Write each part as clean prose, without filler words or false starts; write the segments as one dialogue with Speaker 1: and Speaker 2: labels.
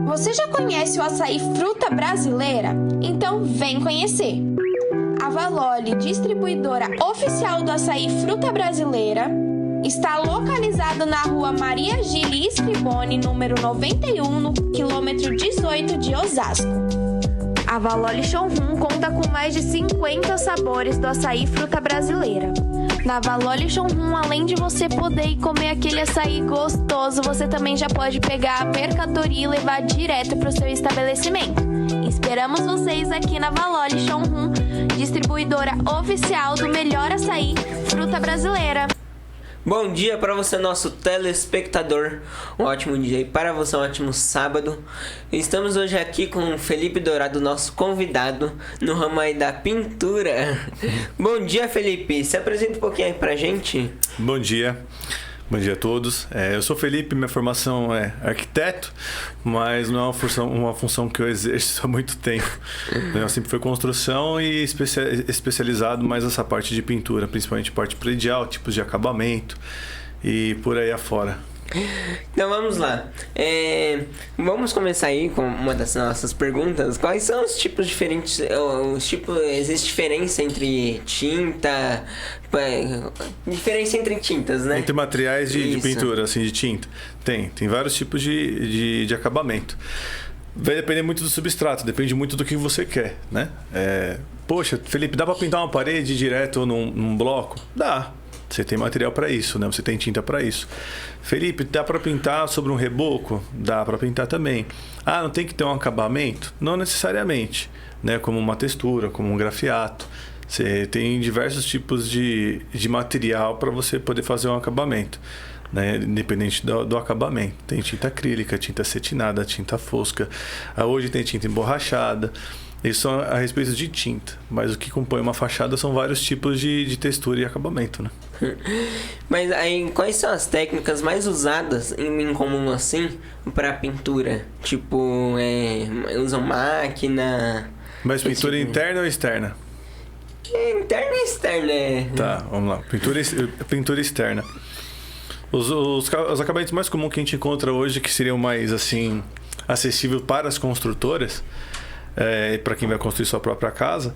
Speaker 1: Você já conhece o açaí fruta brasileira? Então vem conhecer! A Valoli, distribuidora oficial do açaí fruta brasileira, está localizada na rua Maria Gili Scriboni, número 91, no quilômetro 18 de Osasco. A Valoli Showroom conta com mais de 50 sabores do açaí fruta brasileira. Na Valoli Showroom, além de você poder ir comer aquele açaí gostoso, você também já pode pegar a mercadoria e levar direto para o seu estabelecimento. Esperamos vocês aqui na Valoli Showroom, distribuidora oficial do melhor açaí fruta brasileira.
Speaker 2: Bom dia para você, nosso telespectador. Um ótimo dia e para você um ótimo sábado. Estamos hoje aqui com o Felipe Dourado, nosso convidado, no ramo aí da pintura. Bom dia, Felipe. Se apresenta um pouquinho aí pra gente.
Speaker 3: Bom dia. Bom dia a todos. Eu sou Felipe, minha formação é arquiteto, mas não é uma função que eu exerço há muito tempo. Eu sempre fui construção e especializado mais nessa parte de pintura, principalmente parte predial, tipos de acabamento e por aí afora.
Speaker 2: Então vamos lá. Vamos começar aí com uma das nossas perguntas. Quais são os tipos diferentes? Existe diferença entre tinta? Diferença entre tintas, né?
Speaker 3: Entre materiais de pintura, assim, de tinta. Tem vários tipos de acabamento. Vai depender muito do substrato, depende muito do que você quer, né? Poxa, Felipe, dá para pintar uma parede direto num bloco? Dá. Você tem material para isso, né? Você tem tinta para isso. Felipe, dá para pintar sobre um reboco? Dá para pintar também. Ah, não tem que ter um acabamento? Não necessariamente, né? Como uma textura, como um grafiato. Você tem diversos tipos de material para você poder fazer um acabamento, né? Independente do acabamento. Tem tinta acrílica, tinta acetinada, tinta fosca. Hoje tem tinta emborrachada. Isso a respeito de tinta, mas o que compõe uma fachada são vários tipos de textura e acabamento, né?
Speaker 2: Mas aí, quais são as técnicas mais usadas em comum assim para pintura? Tipo, usam máquina?
Speaker 3: Mas pintura interna ou externa?
Speaker 2: Interna e externa.
Speaker 3: Tá, vamos lá. Pintura externa. Os acabamentos mais comuns que a gente encontra hoje, que seriam mais assim acessíveis para as construtoras, para quem vai construir sua própria casa,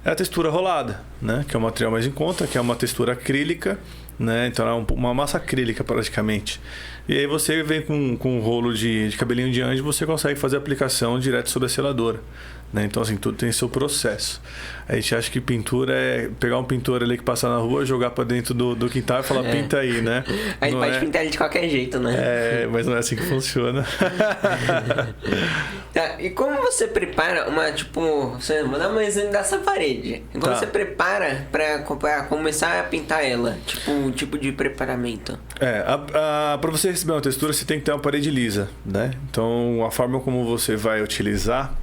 Speaker 3: é a textura rolada, né? Que é o material mais em conta, que é uma textura acrílica, né? Então é uma massa acrílica praticamente. E aí você vem com um rolo de cabelinho de anjo, você consegue fazer a aplicação direto sobre a seladora, né? Então assim, tudo tem seu processo. A gente acha que pintura é pegar um pintor ali que passa na rua, jogar para dentro do quintal e falar pinta aí, né?
Speaker 2: A gente pode pintar ele de qualquer jeito, né?
Speaker 3: Mas não é assim que funciona.
Speaker 2: Tá, e como você prepara você vou dar um exemplo dessa parede. Como você prepara para começar a pintar ela? Um tipo de preparamento.
Speaker 3: Para você receber uma textura, você tem que ter uma parede lisa, né? Então, a forma como você vai utilizar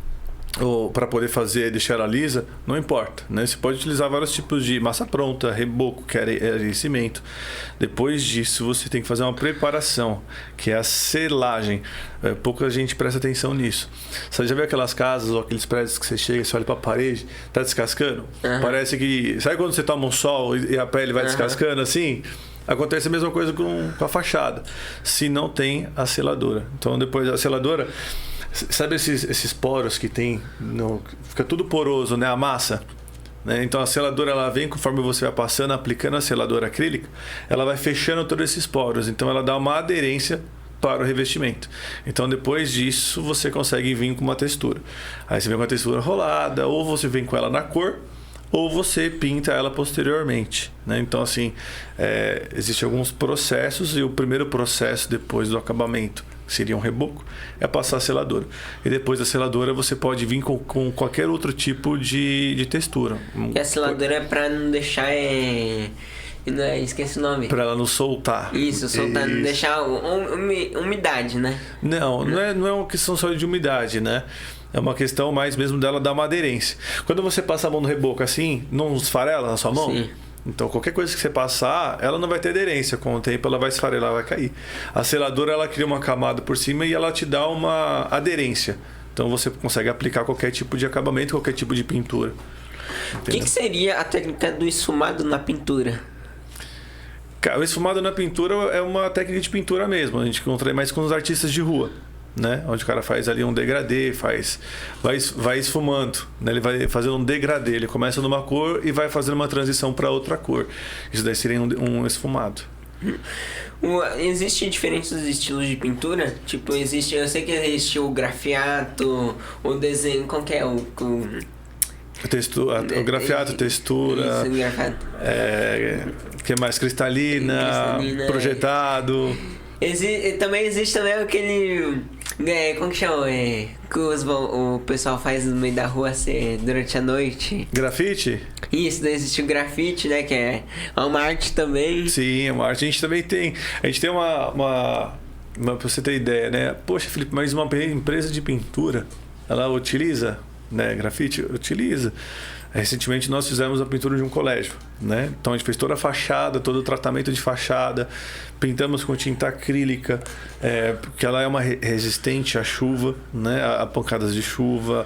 Speaker 3: ou para poder deixar ela lisa, não importa, né? Você pode utilizar vários tipos de massa pronta, reboco, que é cimento. Depois disso, você tem que fazer uma preparação, que é a selagem. Pouca gente presta atenção nisso. Você já viu aquelas casas ou aqueles prédios que você chega e você olha para a parede, tá descascando? Parece que... Sabe quando você toma um sol e a pele vai descascando assim? Acontece a mesma coisa com a fachada, se não tem a seladora. Então, depois a seladora... Sabe esses poros que tem? Fica tudo poroso, né? A massa. Né? Então a seladora ela vem conforme você vai passando, aplicando a seladora acrílica, ela vai fechando todos esses poros. Então ela dá uma aderência para o revestimento. Então depois disso você consegue vir com uma textura. Aí você vem com a textura rolada, ou você vem com ela na cor, ou você pinta ela posteriormente, né? Então assim, existem alguns processos, e o primeiro processo depois do acabamento, que seria um reboco, é passar a seladora. E depois da seladora você pode vir com qualquer outro tipo de textura.
Speaker 2: E a seladora é para não deixar... esqueci o nome.
Speaker 3: Para ela não soltar.
Speaker 2: Isso, soltar, não deixar umidade, né?
Speaker 3: Não é uma questão só de umidade, né? É uma questão mais mesmo dela dar uma aderência. Quando você passa a mão no reboco assim, não esfarela na sua mão?
Speaker 2: Sim.
Speaker 3: Então, qualquer coisa que você passar, ela não vai ter aderência. Com o tempo, ela vai esfarelar, vai cair. A seladora, ela cria uma camada por cima e ela te dá uma aderência. Então, você consegue aplicar qualquer tipo de acabamento, qualquer tipo de pintura.
Speaker 2: O que seria a técnica do esfumado na pintura?
Speaker 3: O esfumado na pintura é uma técnica de pintura mesmo. A gente encontra mais com os artistas de rua, né? Onde o cara faz ali um degradê, vai esfumando, né? Ele vai fazendo um degradê. Ele começa numa cor e vai fazendo uma transição para outra cor. Isso daí seria um esfumado.
Speaker 2: Existem diferentes estilos de pintura? Tipo, eu sei que existe o grafiato, o desenho, qual que é o
Speaker 3: grafiato, textura,
Speaker 2: isso, grafiato.
Speaker 3: Que é mais cristalina, projetado.
Speaker 2: Também existe aquele... como que chama? Que o pessoal faz no meio da rua durante a noite.
Speaker 3: Grafite?
Speaker 2: Isso, daí existe o grafite, né? Que é uma arte também.
Speaker 3: Sim, é uma arte. A gente também tem. A gente tem pra você ter ideia, né? Poxa, Felipe, mas uma empresa de pintura, ela utiliza, né? Grafite? Utiliza. Recentemente nós fizemos a pintura de um colégio, né? Então a gente fez toda a fachada, todo o tratamento de fachada, pintamos com tinta acrílica, porque ela é uma resistente à chuva, né? A pancadas de chuva,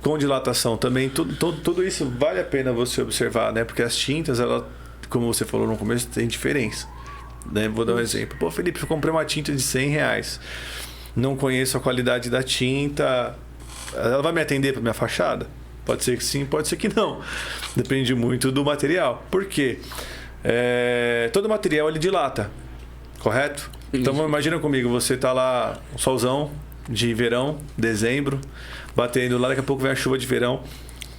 Speaker 3: com dilatação também. Tudo isso vale a pena você observar, né? Porque as tintas, ela, como você falou no começo, tem diferença, né? Vou dar um exemplo. Pô, Felipe, eu comprei uma tinta de R$100, não conheço a qualidade da tinta, ela vai me atender para minha fachada? Pode ser que sim, pode ser que não. Depende muito do material. Por quê? Todo material ele dilata, correto? Então imagina comigo, você tá lá, um solzão de verão, dezembro, batendo lá, daqui a pouco vem a chuva de verão.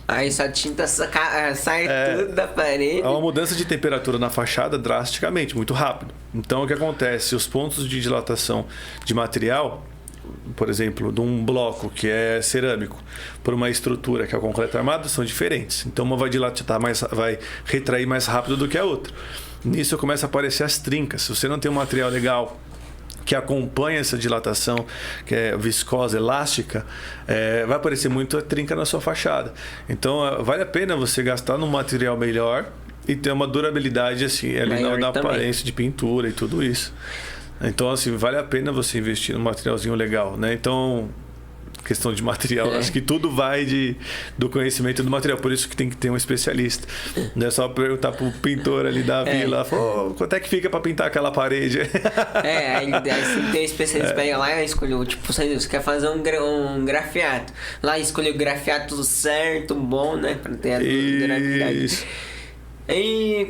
Speaker 2: Aí essa tinta sai tudo da parede.
Speaker 3: Há uma mudança de temperatura na fachada drasticamente, muito rápido. Então o que acontece? Os pontos de dilatação de material, por exemplo, de um bloco que é cerâmico por uma estrutura que é o concreto armado, são diferentes. Então uma vai dilatar vai retrair mais rápido do que a outra. Nisso começa a aparecer as trincas. Se você não tem um material legal que acompanha essa dilatação, que é viscosa, elástica, vai aparecer muito a trinca na sua fachada. Então vale a pena você gastar num material melhor e ter uma durabilidade assim ali na aparência de pintura e tudo isso. Então, assim, vale a pena você investir num materialzinho legal, né? Então, questão de material, acho que tudo vai do conhecimento do material. Por isso que tem que ter um especialista. Não é só perguntar pro pintor ali da vila, quanto é que fica para pintar aquela parede?
Speaker 2: Aí você tem um especialista, pega lá e escolheu, tipo, você quer fazer um grafiato. Lá escolheu o grafiato certo, bom, né? Pra ter a durabilidade.
Speaker 3: Isso.
Speaker 2: E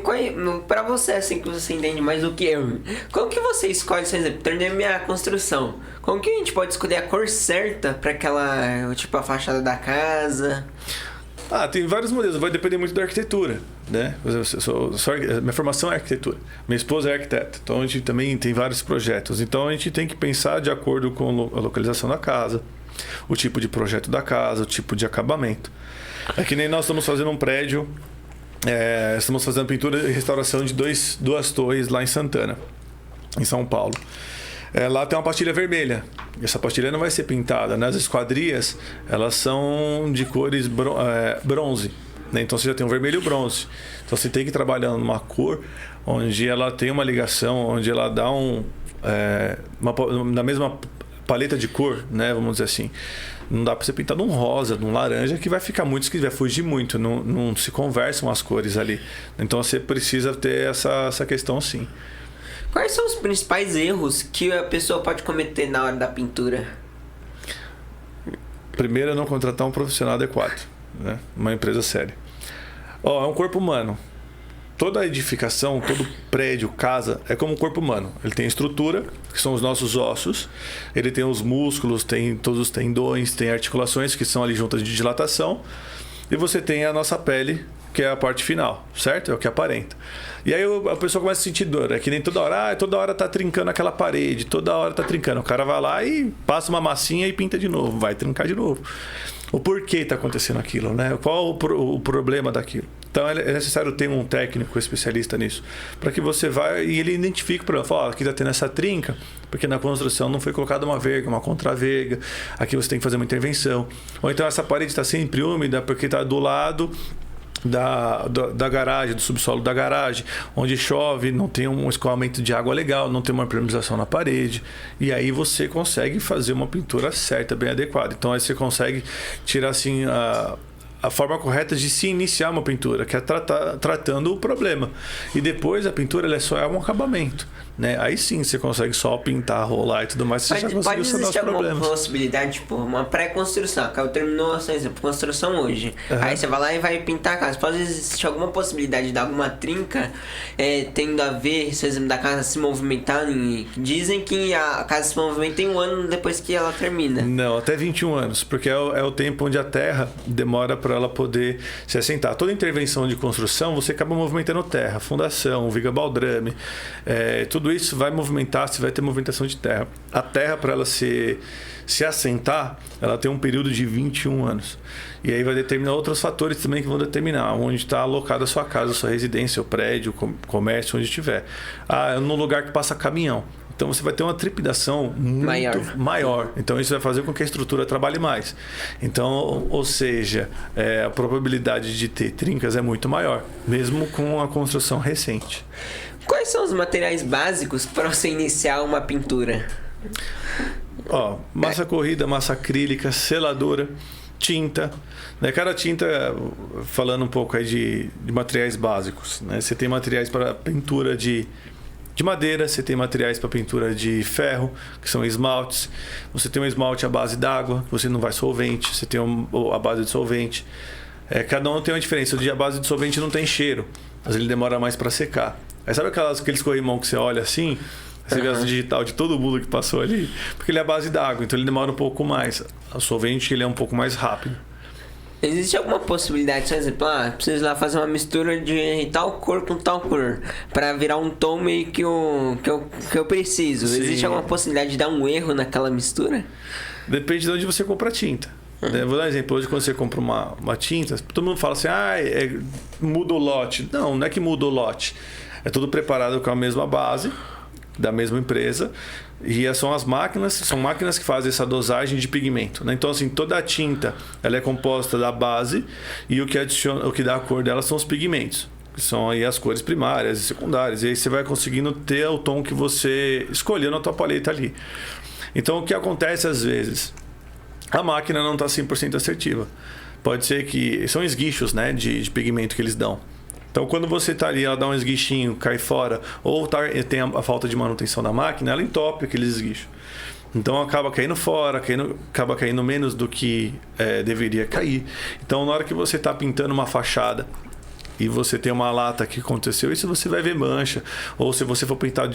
Speaker 2: pra você, assim, que você entende mais do que eu, como que você escolhe, por exemplo, terminei minha construção, como que a gente pode escolher a cor certa pra aquela, tipo, a fachada da casa?
Speaker 3: Tem vários modelos, vai depender muito da arquitetura, né? Minha formação é arquitetura, minha esposa é arquiteta, então a gente também tem vários projetos. Então a gente tem que pensar de acordo com a localização da casa, o tipo de projeto da casa, o tipo de acabamento. É que nem nós estamos fazendo um prédio. Estamos fazendo pintura e restauração de duas torres lá em Santana, em São Paulo. Lá tem uma pastilha vermelha. Essa pastilha não vai ser pintada, né? As esquadrias, elas são de cores bronze, né? Então você já tem o vermelho e o bronze. Então você tem que trabalhar numa cor onde ela tem uma ligação, onde ela dá na mesma paleta de cor, né? Vamos dizer assim. Não dá para você pintar num rosa, num laranja, que vai ficar muito, que vai fugir muito. Não se conversam as cores ali. Então você precisa ter essa questão sim.
Speaker 2: Quais são os principais erros que a pessoa pode cometer na hora da pintura?
Speaker 3: Primeiro, não contratar um profissional adequado, né? Uma empresa séria. É um corpo humano. Toda edificação, todo prédio, casa, é como um corpo humano. Ele tem estrutura, que são os nossos ossos. Ele tem os músculos, tem todos os tendões, tem articulações, que são ali juntas de dilatação. E você tem a nossa pele, que é a parte final, certo? É o que aparenta. E aí a pessoa começa a sentir dor. É que nem toda hora tá trincando aquela parede, toda hora tá trincando. O cara vai lá e passa uma massinha e pinta de novo, vai trincar de novo. O porquê está acontecendo aquilo, né? Qual o problema daquilo? Então é necessário ter um técnico especialista nisso, para que você vá e ele identifique o problema. Fala, aqui está tendo essa trinca, porque na construção não foi colocada uma verga, uma contraverga, aqui você tem que fazer uma intervenção. Ou então essa parede está sempre úmida porque está do lado da garagem, do subsolo da garagem, onde chove, não tem um escoamento de água legal, não tem uma impermeabilização na parede, e aí você consegue fazer uma pintura certa, bem adequada. Então aí você consegue tirar assim a forma correta de se iniciar uma pintura, que é tratando o problema. E depois a pintura ela só é um acabamento, né? Aí sim você consegue só pintar, rolar e tudo mais, você já conseguiu resolver os problemas.
Speaker 2: Alguma possibilidade, tipo, uma pré-construção, que terminou a construção hoje. Aí você vai lá e vai pintar a casa. Pode existir alguma possibilidade de alguma trinca tendo a ver, por exemplo, da casa se movimentar? Dizem que a casa se movimenta em um ano depois que ela termina.
Speaker 3: Não, até 21 anos, porque é o tempo onde a terra demora para ela poder se assentar. Toda intervenção de construção, você acaba movimentando terra, fundação, viga baldrame, tudo isso vai movimentar, você vai ter movimentação de terra. A terra, para ela se assentar, ela tem um período de 21 anos. E aí vai determinar outros fatores também que vão determinar onde está alocada a sua casa, a sua residência, o prédio, o comércio, onde estiver. No lugar que passa caminhão. Então você vai ter uma trepidação muito maior. Então isso vai fazer com que a estrutura trabalhe mais. Então, ou seja, a probabilidade de ter trincas é muito maior, mesmo com a construção recente.
Speaker 2: Quais são os materiais básicos para você iniciar uma pintura?
Speaker 3: Massa corrida, massa acrílica, seladora, tinta. Cada tinta, falando um pouco aí de materiais básicos, né? Você tem materiais para pintura de madeira, você tem materiais para pintura de ferro, que são esmaltes. Você tem um esmalte à base d'água, você não vai solvente. Você tem a base de solvente. Cada um tem uma diferença. O de a base de solvente não tem cheiro, mas ele demora mais para secar. Aí sabe aqueles corrimão que você olha assim, você vê as digital de todo mundo que passou ali? Porque ele é a base d'água, então ele demora um pouco mais. O solvente ele é um pouco mais rápido.
Speaker 2: Existe alguma possibilidade, por exemplo, preciso lá fazer uma mistura de tal cor com tal cor para virar um tom meio que eu preciso? Sim. Existe alguma possibilidade de dar um erro naquela mistura?
Speaker 3: Depende de onde você compra a tinta. Vou dar um exemplo. Hoje, quando você compra uma tinta, todo mundo fala assim, muda o lote. Não é que muda o lote. É tudo preparado com a mesma base, da mesma empresa. E são máquinas que fazem essa dosagem de pigmento, né? Então, assim, toda a tinta ela é composta da base e o que dá a cor dela são os pigmentos, que são aí as cores primárias e secundárias. E aí você vai conseguindo ter o tom que você escolheu na tua paleta ali. Então, o que acontece às vezes? A máquina não está 100% assertiva. Pode ser que... São esguichos, né, de pigmento que eles dão. Então, quando você está ali, ela dá um esguichinho, cai fora, ou tem a falta de manutenção da máquina, ela entope aqueles esguichos. Então, acaba caindo fora, acaba caindo menos do que deveria cair. Então, na hora que você está pintando uma fachada e você tem uma lata que aconteceu, isso você vai ver mancha. Ou se você for pintar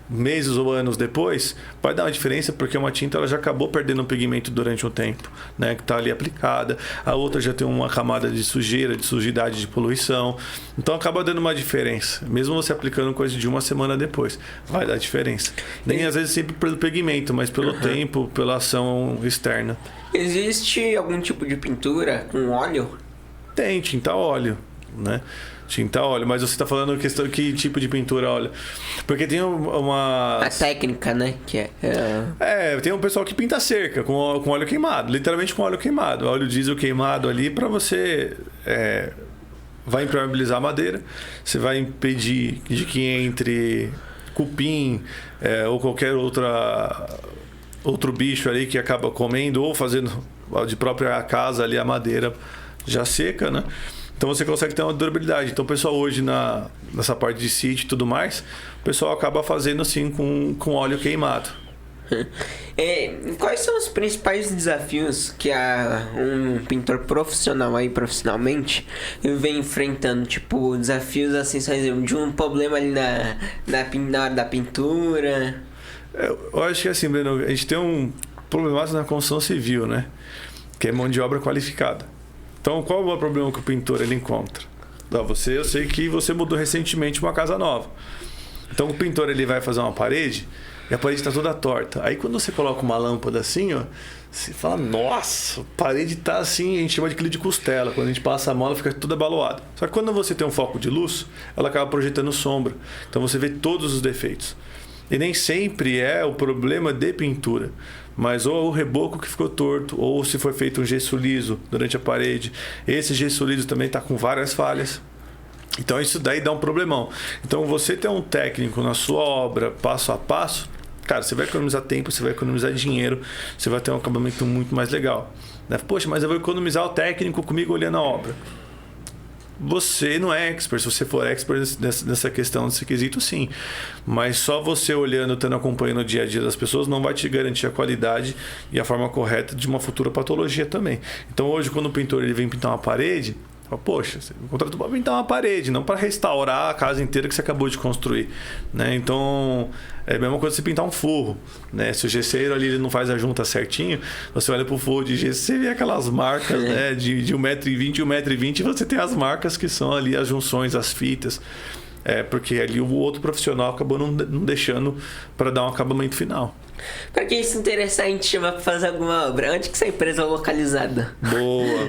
Speaker 3: meses ou anos depois, vai dar uma diferença, porque uma tinta ela já acabou perdendo o pigmento durante um tempo, né, que está ali aplicada. A outra já tem uma camada de sujeira, de sujidade, de poluição. Então acaba dando uma diferença. Mesmo você aplicando coisa de uma semana depois, vai dar diferença. Nem às vezes sempre pelo pigmento, mas pelo tempo, pela ação externa.
Speaker 2: Existe algum tipo de pintura com óleo?
Speaker 3: Tem, tinta a óleo, né? Tinta a óleo, mas você está falando questão que tipo de pintura óleo? Porque tem uma...
Speaker 2: A técnica, né?
Speaker 3: Tem um pessoal que pinta cerca com óleo queimado, literalmente com óleo queimado, óleo diesel queimado ali para você... vai impermeabilizar a madeira, você vai impedir de que entre cupim ou qualquer outro bicho ali que acaba comendo ou fazendo de própria casa ali a madeira já seca, né? Então você consegue ter uma durabilidade. Então o pessoal hoje nessa parte de sítio e tudo mais, o pessoal acaba fazendo assim com óleo queimado.
Speaker 2: Quais são os principais desafios que um pintor profissional aí, profissionalmente, vem enfrentando? Tipo, desafios assim, de um problema ali na hora da pintura?
Speaker 3: Eu acho que assim, Breno, a gente tem um problema na construção civil, né? Que é mão de obra qualificada. Então, qual é o problema que o pintor ele encontra? Eu sei que você mudou recentemente uma casa nova. Então, o pintor ele vai fazer uma parede e a parede está toda torta. Aí, quando você coloca uma lâmpada assim, você fala, nossa, a parede está assim, a gente chama de costela. Quando a gente passa a mão, ela fica toda abaloada. Só que quando você tem um foco de luz, ela acaba projetando sombra. Então, você vê todos os defeitos. E nem sempre é o problema de pintura, mas ou o reboco que ficou torto, ou se foi feito um gesso liso durante a parede. Esse gesso liso também está com várias falhas. Então isso daí dá um problemão. Então você ter um técnico na sua obra passo a passo Cara, você vai economizar tempo, você vai economizar dinheiro, você vai ter um acabamento muito mais legal. Né? Poxa, mas eu vou economizar o técnico comigo olhando a obra. Você não é expert. Se você for expert nessa questão, nesse quesito, sim. Mas só você olhando, tendo acompanhando o dia a dia das pessoas, não vai te garantir a qualidade e a forma correta de uma futura patologia também. Então hoje, quando o pintor ele vem pintar uma parede, fala, poxa, você contratou para pintar uma parede, não para restaurar a casa inteira que você acabou de construir. Né? Então, é a mesma coisa você pintar um forro. Né? Se o gesseiro ali ele não faz a junta certinho, você olha para o forro de gesso, você vê aquelas marcas, né? de 1,20 m, 1,20 m, e você tem as marcas que são ali as junções, as fitas. Porque ali o outro profissional acabou não deixando para dar um acabamento final.
Speaker 2: Para quem se interessar em te chamar para fazer alguma obra, onde que essa empresa é localizada?
Speaker 3: Boa!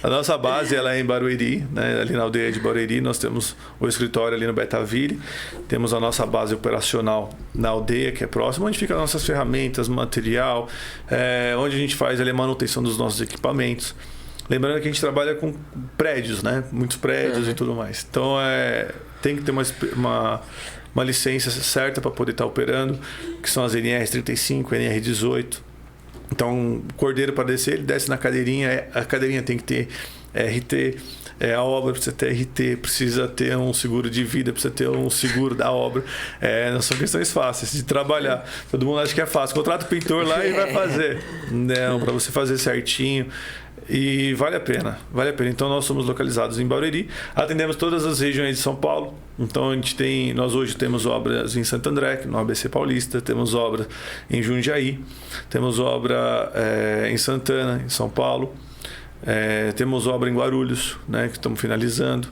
Speaker 3: A nossa base ela é em Barueri, né? Ali na aldeia de Barueri. Nós temos o escritório ali no Betaville. Temos a nossa base operacional na aldeia, que é próxima, onde ficam as nossas ferramentas, material, onde a gente faz ali a manutenção dos nossos equipamentos. Lembrando que a gente trabalha com prédios, né? Muitos prédios e tudo mais. Então, tem que ter uma licença certa para poder estar operando, que são as NR35, NR18. Então, o cordeiro para descer, ele desce na cadeirinha, a cadeirinha tem que ter RT, a obra precisa ter RT, precisa ter um seguro de vida, precisa ter um seguro da obra. Não são questões fáceis de trabalhar. Todo mundo acha que é fácil. Contrata o pintor lá e vai fazer. Não, para você fazer certinho. E vale a pena. Então nós somos localizados em Barueri, atendemos todas as regiões de São Paulo. Então nós hoje temos obras em Santo André, no ABC Paulista, temos obra em Jundiaí, temos obra em Santana, em São Paulo, temos obra em Guarulhos, né, que estamos finalizando.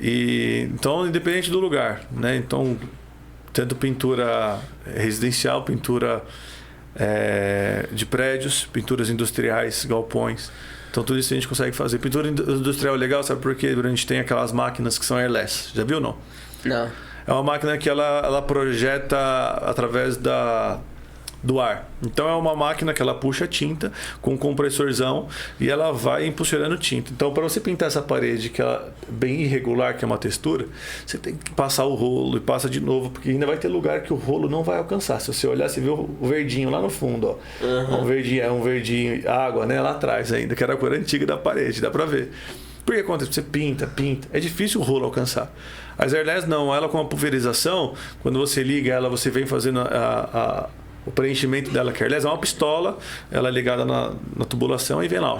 Speaker 3: Então, independente do lugar, né? Então, tanto pintura residencial, pintura de prédios, pinturas industriais, galpões. Então tudo isso a gente consegue fazer. Pintura industrial é legal, sabe por quê? A gente tem aquelas máquinas que são airless. Já viu ou não?
Speaker 2: Não.
Speaker 3: É uma máquina que ela projeta através do ar. Então é uma máquina que ela puxa tinta com um compressorzão e ela vai impulsionando tinta. Então para você pintar essa parede que é bem irregular, que é uma textura, você tem que passar o rolo e passa de novo, porque ainda vai ter lugar que o rolo não vai alcançar. Se você olhar, você vê o verdinho lá no fundo, ó. Uhum. Um verdinho água, né, lá atrás ainda, que era a cor antiga da parede, dá para ver. Por que acontece? Você pinta, é difícil o rolo alcançar. As airless não, ela com a pulverização, quando você liga ela, você vem fazendo o preenchimento dela, que é uma pistola, ela é ligada na tubulação e vem lá, ó.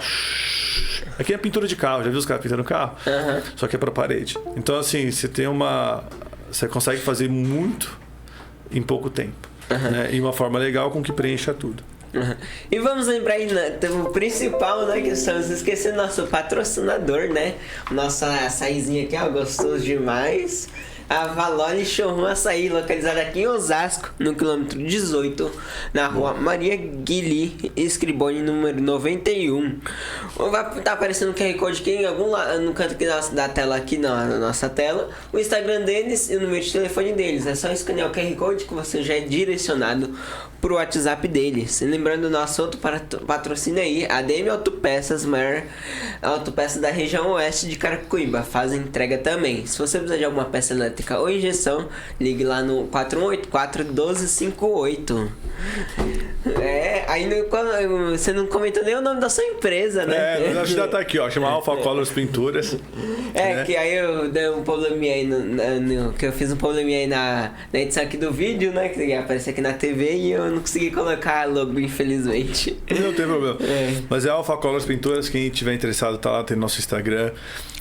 Speaker 3: Aqui é pintura de carro, já viu os caras pintando carro? Uhum. Só que é para parede. Então, assim, você consegue fazer muito em pouco tempo. Uhum. Né? E uma forma legal com que preencha tudo.
Speaker 2: Uhum. E vamos lembrar aí, né, o principal, né, que estamos esquecendo, nosso patrocinador, né? Nossa açaizinha aqui, ó, gostoso demais. A Valoli Showroom Açaí, localizada aqui em Osasco, no quilômetro 18, na rua Maria Guili Escriboni, número 91. Vai estar aparecendo o QR Code aqui em algum lado, no canto aqui da tela, aqui na nossa tela, o Instagram deles e o número de telefone deles. É só escanear o QR Code que você já é direcionado pro WhatsApp deles. E lembrando, nosso outro patrocínio aí, a DM Autopeças, maior autopeça da região oeste de Carapicuíba, faz entrega também. Se você precisar de alguma peça elétrica ou injeção, ligue lá no 4184-1258. Aí você não comentou nem o nome da sua empresa, né?
Speaker 3: Acho que já tá aqui, ó, chama Alpha Colors Pinturas. Né?
Speaker 2: Que aí eu dei um probleminha aí, que eu fiz um probleminha aí na edição aqui do vídeo, né? Que ia aparecer aqui na TV e eu não consegui colocar logo, infelizmente.
Speaker 3: Não tem problema. Mas é Alpha Colors Pinturas, quem tiver interessado tá lá, tem nosso Instagram.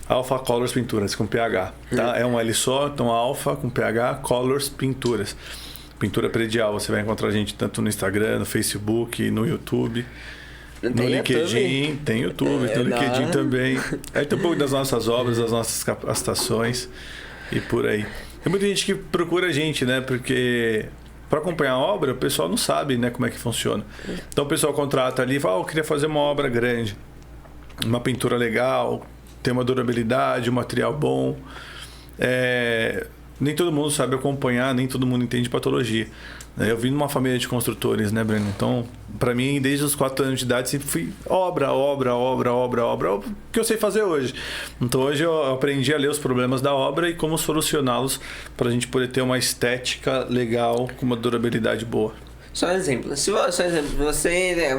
Speaker 3: Alpha Colors Pinturas, com PH, tá? É um L só, então Alpha com PH, Colors Pinturas. Pintura predial, você vai encontrar a gente tanto no Instagram, no Facebook, no YouTube. No LinkedIn, tem YouTube, tem no LinkedIn também. Aí tem um pouco das nossas obras, das nossas capacitações e por aí. Tem muita gente que procura a gente, né? Porque para acompanhar a obra, o pessoal não sabe, né, como é que funciona. Então o pessoal contrata ali e fala, eu queria fazer uma obra grande, uma pintura legal, tem uma durabilidade, um material bom. nem todo mundo sabe acompanhar, nem todo mundo entende patologia. Eu vim numa família de construtores, né, Breno? Então, para mim, desde os 4 anos de idade, sempre fui obra, o que eu sei fazer hoje. Então, hoje eu aprendi a ler os problemas da obra e como solucioná-los para a gente poder ter uma estética legal com uma durabilidade boa.
Speaker 2: Só um exemplo.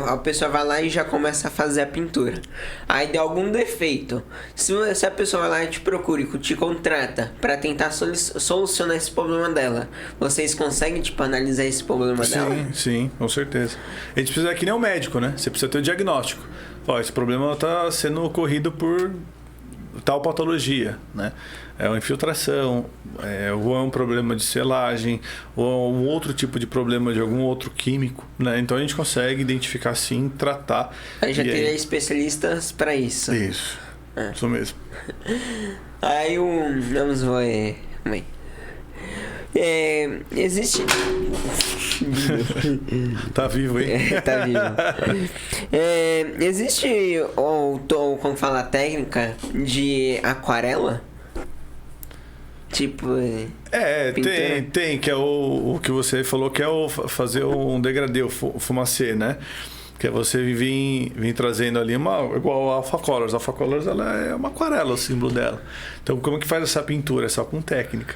Speaker 2: A pessoa vai lá e já começa a fazer a pintura. Aí deu algum defeito. Se a pessoa vai lá e te procura e te contrata para tentar solucionar esse problema dela, vocês conseguem, tipo, analisar esse problema dela?
Speaker 3: Sim, com certeza. A gente precisa, que nem um médico, né? Você precisa ter o diagnóstico. Ó, esse problema está sendo ocorrido por tal patologia, né? É uma infiltração, ou é um problema de selagem, ou é um outro tipo de problema de algum outro químico, né? Então a gente consegue identificar sim, tratar.
Speaker 2: Aí já teria especialistas para isso.
Speaker 3: Isso, isso mesmo.
Speaker 2: Aí vamos ver. Existe.
Speaker 3: Tá vivo, hein?
Speaker 2: Tá vivo. Existe, como fala a técnica de aquarela? Tipo.
Speaker 3: Tem, que é o que você falou, que é fazer um degradê, o fumacê, né? Que é você vir trazendo ali igual a Alpha Colors. A Alpha Colors, ela é uma aquarela, o símbolo dela. Então, como que faz essa pintura? É só com técnica.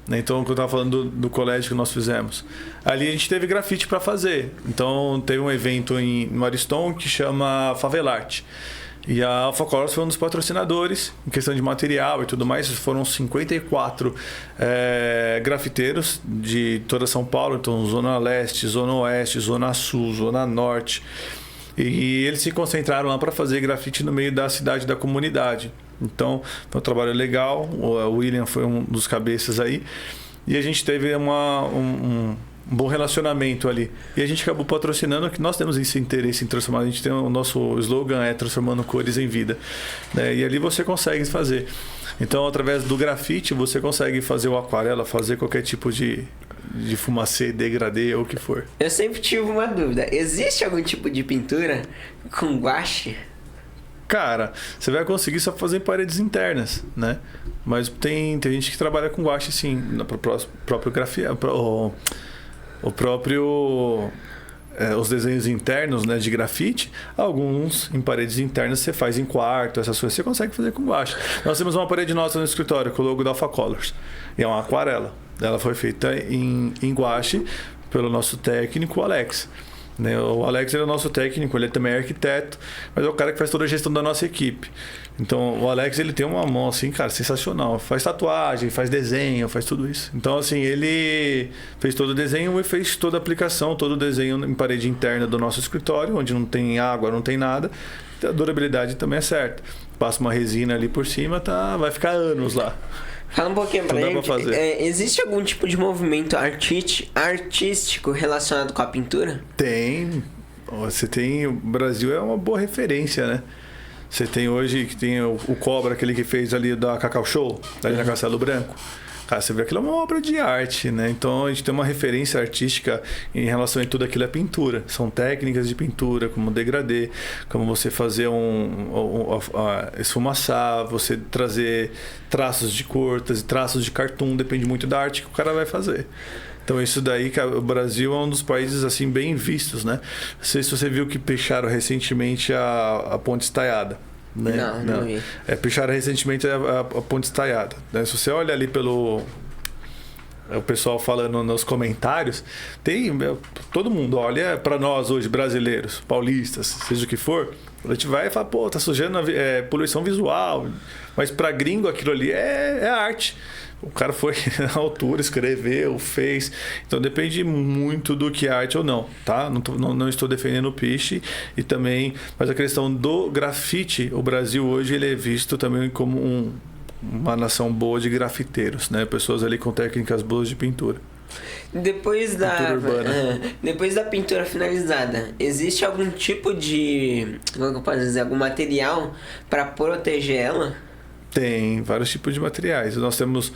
Speaker 3: Então, que eu estava falando do colégio que nós fizemos. Ali a gente teve grafite para fazer. Então, teve um evento em Mariston que chama Favelarte. E a Alpha Colors foi um dos patrocinadores em questão de material e tudo mais. Foram 54 grafiteiros de toda São Paulo. Então, Zona Leste, Zona Oeste, Zona Sul, Zona Norte. E eles se concentraram lá para fazer grafite no meio da cidade, da comunidade. Então, foi um trabalho legal. O William foi um dos cabeças aí. E a gente teve um bom relacionamento ali. E a gente acabou patrocinando, que nós temos esse interesse em transformar. A gente tem o nosso slogan transformando cores em vida, né? E ali você consegue fazer. Então, através do grafite, você consegue fazer o aquarela, fazer qualquer tipo de fumacê, degradê ou o que for.
Speaker 2: Eu sempre tive uma dúvida. Existe algum tipo de pintura com guache?
Speaker 3: Cara, você vai conseguir só fazer em paredes internas, né? Mas tem gente que trabalha com guache, sim, na próprio grafia, o próprio os desenhos internos, né, de grafite. Alguns em paredes internas você faz em quarto, essas coisas você consegue fazer com guache. Nós temos uma parede nossa no escritório com o logo da Alpha Colors, e é uma aquarela. Ela foi feita em guache pelo nosso técnico Alex. O Alex é o nosso técnico, ele também é arquiteto, mas é o cara que faz toda a gestão da nossa equipe. Então, o Alex, ele tem uma mão, assim, cara, sensacional. Faz tatuagem, faz desenho, faz tudo isso. Então, assim, ele fez todo o desenho e fez toda a aplicação, todo o desenho em parede interna do nosso escritório, onde não tem água, não tem nada. A durabilidade também é certa. Passa uma resina ali por cima, vai ficar anos lá.
Speaker 2: Fala um pouquinho pra gente. Existe algum tipo de movimento artístico relacionado com a pintura?
Speaker 3: Tem. O Brasil é uma boa referência, né? Você tem hoje que tem o Cobra, aquele que fez ali da Cacau Show, ali na Castelo Branco. Cara, você vê aquilo é uma obra de arte, né? Então a gente tem uma referência artística em relação a tudo aquilo é pintura. São técnicas de pintura, como degradê, como você fazer esfumaçar, você trazer traços de cor, traços de cartoon, depende muito da arte que o cara vai fazer. Então isso daí, o Brasil é um dos países assim bem vistos, né? Não sei se você viu que fecharam recentemente a Ponte Estaiada. Né?
Speaker 2: Não vi.
Speaker 3: Fecharam recentemente a Ponte Estaiada, né? Se você olha ali o pessoal falando nos comentários, todo mundo olha para nós hoje, brasileiros, paulistas, seja o que for, a gente vai e fala, pô, tá sujando poluição visual, mas para gringo aquilo ali é arte. O cara foi na altura, escreveu, fez. Então depende muito do que é arte ou não, tá? Não estou defendendo o piche e também, mas a questão do grafite, o Brasil hoje ele é visto também como uma nação boa de grafiteiros, né? Pessoas ali com técnicas boas de pintura.
Speaker 2: Depois da pintura finalizada, existe algum tipo de, como eu posso dizer, algum material para proteger ela?
Speaker 3: Tem vários tipos de materiais. Nós temos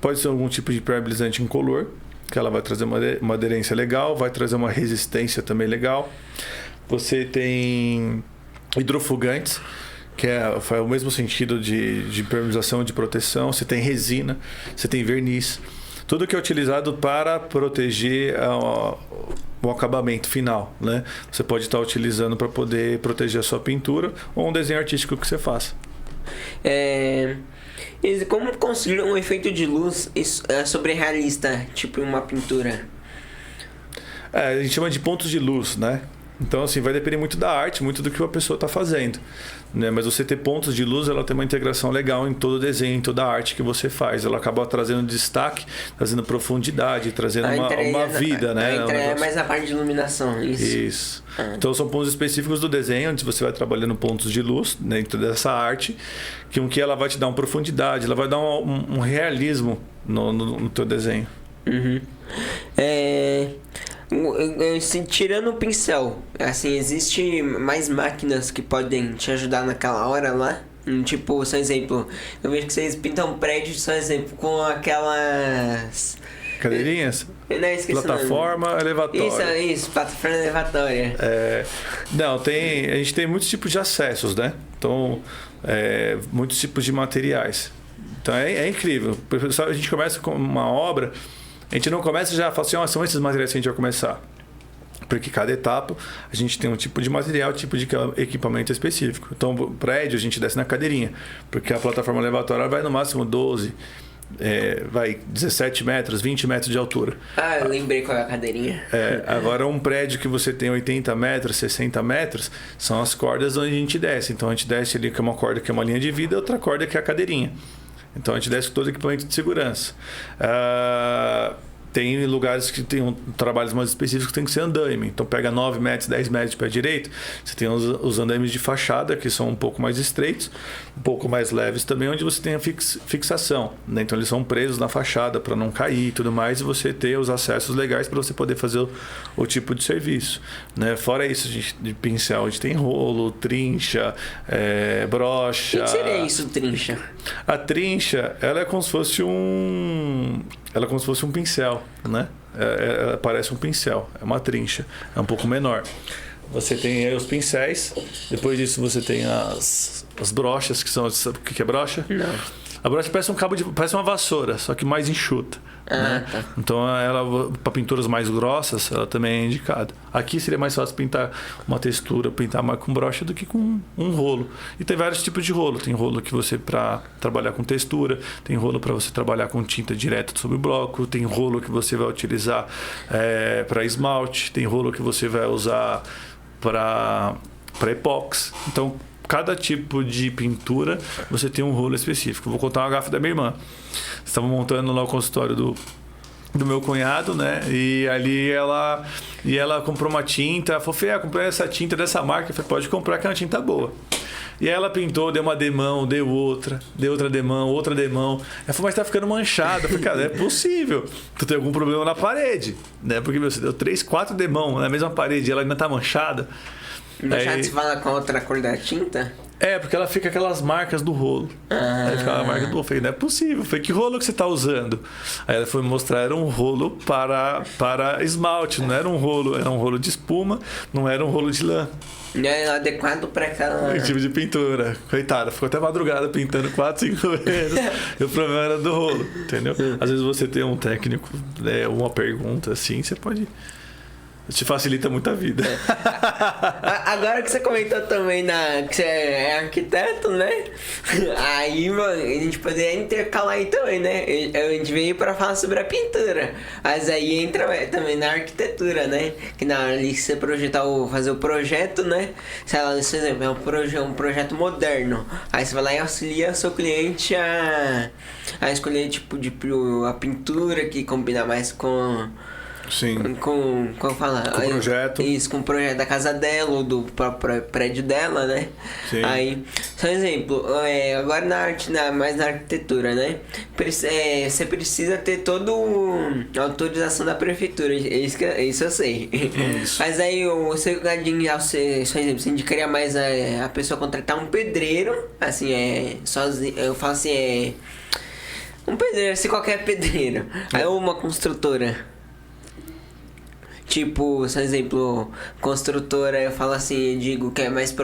Speaker 3: pode ser algum tipo de impermeabilizante incolor, que ela vai trazer uma aderência legal, vai trazer uma resistência também legal. Você tem hidrofugantes, que é o mesmo sentido de impermeabilização, de proteção. Você tem resina, você tem verniz. Tudo que é utilizado para proteger o acabamento final, né? Você pode estar utilizando para poder proteger a sua pintura ou um desenho artístico que você faça.
Speaker 2: Como construir um efeito de luz sobre-realista, tipo uma pintura?
Speaker 3: A gente chama de pontos de luz, né? Então, assim, vai depender muito da arte, muito do que a pessoa está fazendo, né? Mas você ter pontos de luz, ela tem uma integração legal em todo o desenho, em toda a arte que você faz. Ela acaba trazendo destaque, trazendo profundidade, trazendo uma vida, né?
Speaker 2: É mais a parte de iluminação,
Speaker 3: isso. Então, são pontos específicos do desenho, onde você vai trabalhando pontos de luz dentro dessa arte, que ela vai te dar uma profundidade, ela vai dar um realismo no teu desenho.
Speaker 2: Uhum. Tirando o pincel, assim, existe mais máquinas que podem te ajudar naquela hora lá? Tipo, só exemplo, eu vejo que vocês pintam um prédio, só exemplo, com aquelas...
Speaker 3: Cadeirinhas?
Speaker 2: Não, esqueci.
Speaker 3: Plataforma elevatória.
Speaker 2: Isso, plataforma elevatória.
Speaker 3: Não, a gente tem muitos tipos de acessos, né? Então, muitos tipos de materiais. Então, é incrível. A gente começa com uma obra... A gente não começa já a falar assim, são esses materiais que a gente vai começar. Porque cada etapa a gente tem um tipo de material, tipo de equipamento específico. Então, o prédio a gente desce na cadeirinha, porque a plataforma elevatória vai no máximo 12, 17 metros, 20 metros de altura.
Speaker 2: Eu lembrei qual é a cadeirinha.
Speaker 3: Agora, um prédio que você tem 80 metros, 60 metros, são as cordas onde a gente desce. Então, a gente desce ali com uma corda que é uma linha de vida e outra corda que é a cadeirinha. Então, a gente desce com todo o equipamento de segurança. Tem lugares que tem trabalhos mais específicos que tem que ser andaime. Então, pega 9 metros, 10 metros de pé direito. Você tem os andaimes de fachada, que são um pouco mais estreitos, um pouco mais leves também, onde você tem a fixação, né? Então, eles são presos na fachada para não cair e tudo mais, e você ter os acessos legais para você poder fazer o tipo de serviço, né? Fora isso, de pincel, a gente tem rolo, trincha, brocha.
Speaker 2: O que seria isso, trincha?
Speaker 3: A trincha, ela é como se fosse um pincel, né? Ela parece um pincel, é uma trincha, é um pouco menor. Você tem aí os pincéis, depois disso você tem as brochas, que são... Sabe o que é brocha?
Speaker 2: Não.
Speaker 3: A brocha parece parece uma vassoura, só que mais enxuta. Né?
Speaker 2: Tá.
Speaker 3: Então, ela para pinturas mais grossas, ela também é indicada. Aqui seria mais fácil pintar uma textura, pintar mais com brocha do que com um rolo. E tem vários tipos de rolo. Tem rolo que você para trabalhar com textura, tem rolo para você trabalhar com tinta direto sobre o bloco, tem rolo que você vai utilizar para esmalte, tem rolo que você vai usar para epóxi. Então, cada tipo de pintura você tem um rolo específico. Vou contar uma gafe da minha irmã. Estava montando lá o consultório do meu cunhado, né? E ali ela comprou uma tinta. Ela falou, Fê, comprei essa tinta dessa marca. Eu falei, pode comprar que é uma tinta boa. E ela pintou, deu uma demão, deu outra demão, outra demão. Ela falou, mas tá ficando manchada. Eu falei, cara, é possível. Tu tem algum problema na parede, né? Porque você deu 3, 4 demão na mesma parede e ela ainda tá manchada.
Speaker 2: Manchada se fala com a outra cor da tinta?
Speaker 3: Porque ela fica aquelas marcas do rolo. Aí fica a marca do rolo. Eu falei, não é possível. Eu falei, que rolo que você está usando? Aí ela foi me mostrar, era um rolo para esmalte. Não era um rolo de espuma, não era um rolo de lã.
Speaker 2: Não é adequado para aquela...
Speaker 3: tipo de pintura. Coitada, ficou até madrugada pintando 4, 5 vezes. E o problema era do rolo, entendeu? Às vezes você tem um técnico, uma pergunta assim, você pode... Te facilita muito a vida.
Speaker 2: Agora que você comentou também que você é arquiteto, né? Aí, mano, a gente poderia intercalar aí também, né? A gente veio pra falar sobre a pintura. Mas aí entra também na arquitetura, né? Que na hora que você fazer o projeto, né? Sei lá, nesse exemplo, é um projeto moderno. Aí você vai lá e auxilia o seu cliente a escolher tipo a pintura que combina mais com...
Speaker 3: Sim.
Speaker 2: Com o
Speaker 3: projeto.
Speaker 2: Isso, com o projeto da casa dela ou do próprio prédio dela, né?
Speaker 3: Sim.
Speaker 2: Aí, só um exemplo, agora mais na arquitetura, né? Você precisa ter toda a autorização da prefeitura, isso eu sei. Isso. Mas aí, só exemplo, você indicaria mais a pessoa contratar um pedreiro, assim, sozinho, eu falo assim, um pedreiro, assim, qualquer pedreiro. Aí, uma construtora. Tipo, por exemplo, construtora, eu falo assim, eu digo que é mais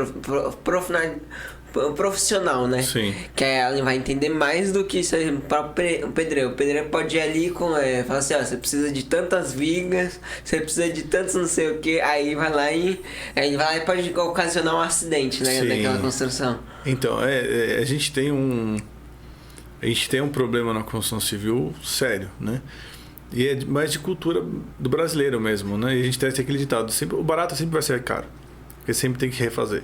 Speaker 2: profissional, né?
Speaker 3: Sim.
Speaker 2: Que aí ela vai entender mais do que isso aí para o pedreiro. O pedreiro pode ir ali com falar assim, ó, você precisa de tantas vigas, você precisa de tantos não sei o que, aí vai lá e pode ocasionar um acidente, né?
Speaker 3: Sim.
Speaker 2: Naquela construção.
Speaker 3: Então, a gente tem um problema na construção civil sério, né? E é mais de cultura do brasileiro mesmo, né? E a gente tem aquele ditado, o barato sempre vai ser caro, porque sempre tem que refazer.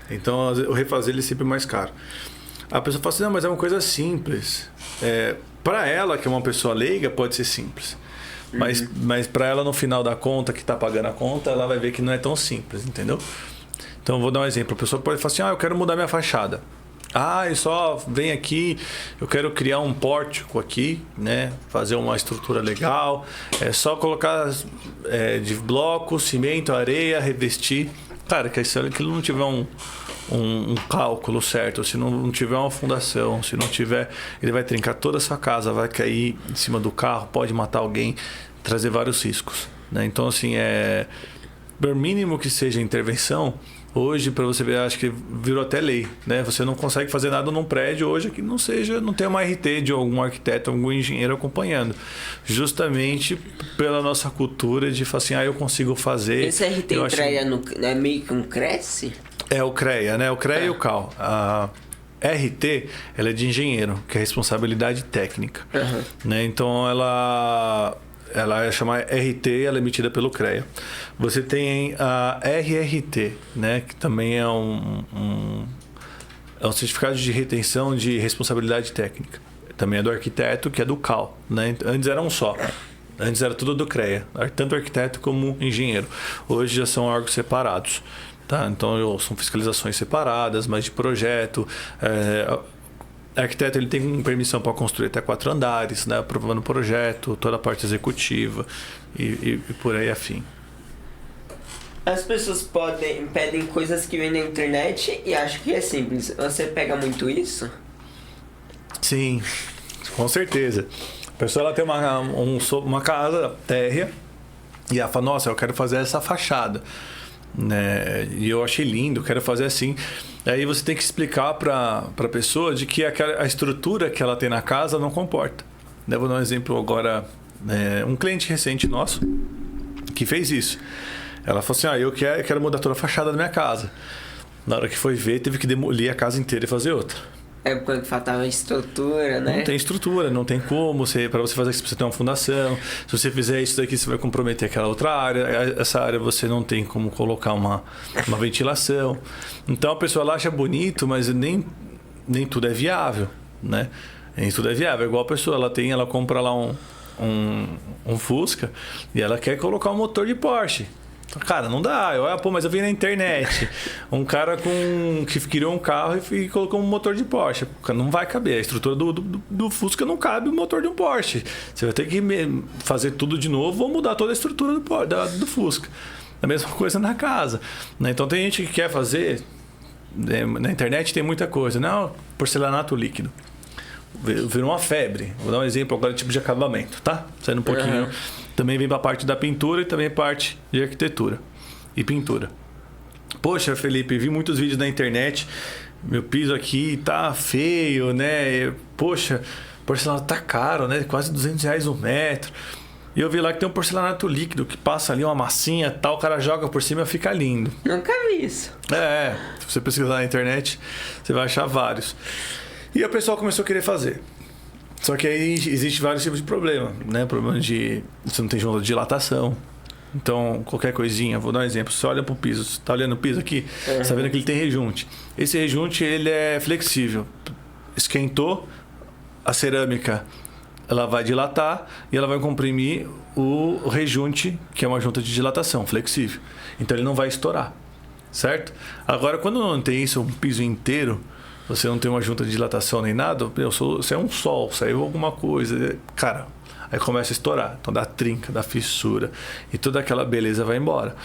Speaker 3: Então, o refazer ele é sempre mais caro. A pessoa fala assim, não, mas é uma coisa simples. Para ela, que é uma pessoa leiga, pode ser simples. Mas para ela, no final da conta, que está pagando a conta, ela vai ver que não é tão simples, entendeu? Então, vou dar um exemplo. A pessoa pode falar assim, eu quero mudar minha fachada. Eu só vem aqui, eu quero criar um pórtico aqui, né? Fazer uma estrutura legal. É só colocar de bloco, cimento, areia, revestir. Cara, que se aquilo não tiver um cálculo certo, se não tiver uma fundação, se não tiver, ele vai trincar toda a sua casa, vai cair em cima do carro, pode matar alguém, trazer vários riscos, né? Então, assim, por mínimo que seja intervenção, hoje, para você ver, acho que virou até lei, né? Você não consegue fazer nada num prédio hoje que não tenha uma RT de algum arquiteto, algum engenheiro acompanhando. Justamente pela nossa cultura de falar assim, eu consigo fazer.
Speaker 2: Esse RT é meio que um Cresce?
Speaker 3: É o CREA, né? O CREA e o CAL. A RT, ela é de engenheiro, que é responsabilidade técnica. Né? Então, ela é chamada RT, ela é emitida pelo CREA. Você tem a RRT, né? Que também é um certificado de retenção de responsabilidade técnica. Também é do arquiteto, que é do CAL. Né? Antes era um só. Antes era tudo do CREA, tanto arquiteto como engenheiro. Hoje já são órgãos separados. Tá? Então, são fiscalizações separadas, mas de projeto. Arquiteto ele tem permissão para construir até 4 andares, né? Aprovando o projeto, toda a parte executiva e por aí afim.
Speaker 2: As pessoas pedem coisas que vêm na internet e acham que é simples. Você pega muito
Speaker 3: Sim, com certeza. A pessoa ela tem uma casa térrea e ela fala, nossa, eu quero fazer essa fachada. Né? E eu achei lindo, quero fazer assim. Aí você tem que explicar para a pessoa de que a estrutura que ela tem na casa não comporta. Vou dar um exemplo agora. Um cliente recente nosso que fez isso. Ela falou assim, eu quero mudar toda a fachada da minha casa. Na hora que foi ver, teve que demolir a casa inteira e fazer outra.
Speaker 2: É porque faltava estrutura, né?
Speaker 3: Não tem estrutura, não tem como. Para você fazer isso, você tem uma fundação. Se você fizer isso daqui, você vai comprometer aquela outra área. Essa área você não tem como colocar uma ventilação. Então a pessoa ela acha bonito, mas nem tudo é viável, né? Nem tudo é viável. Igual a pessoa, ela compra lá um Fusca e ela quer colocar um motor de Porsche. Cara, não dá. Mas eu vi na internet um cara que criou um carro e colocou um motor de Porsche. Não vai caber. A estrutura do Fusca não cabe o motor de um Porsche. Você vai ter que fazer tudo de novo ou mudar toda a estrutura do Fusca. A mesma coisa na casa. Então tem gente que quer fazer. Na internet tem muita coisa. Não, porcelanato líquido. Virou uma febre. Vou dar um exemplo agora, tipo de acabamento, tá? Saindo um pouquinho. Também vem para a parte da pintura e também parte de arquitetura e pintura. Poxa, Felipe, vi muitos vídeos na internet. Meu piso aqui tá feio, né? Poxa, porcelanato tá caro, né? Quase R$200 um metro. E eu vi lá que tem um porcelanato líquido que passa ali uma massinha e tal, o cara joga por cima e fica lindo.
Speaker 2: Nunca vi isso.
Speaker 3: Se você pesquisar na internet, você vai achar vários. E o pessoal começou a querer fazer. Só que aí existe vários tipos de problema, né? Problema de você não tem junta de dilatação. Então, qualquer coisinha, vou dar um exemplo. Você olha para o piso, você está olhando o piso aqui, você está vendo que ele tem rejunte. Esse rejunte ele é flexível. Esquentou, a cerâmica ela vai dilatar e ela vai comprimir o rejunte, que é uma junta de dilatação, flexível. Então ele não vai estourar, certo? Agora, quando não tem isso, um piso inteiro, você não tem uma junta de dilatação nem nada, você é um sol, saiu alguma coisa, cara, aí começa a estourar. Então dá trinca, dá fissura e toda aquela beleza vai embora.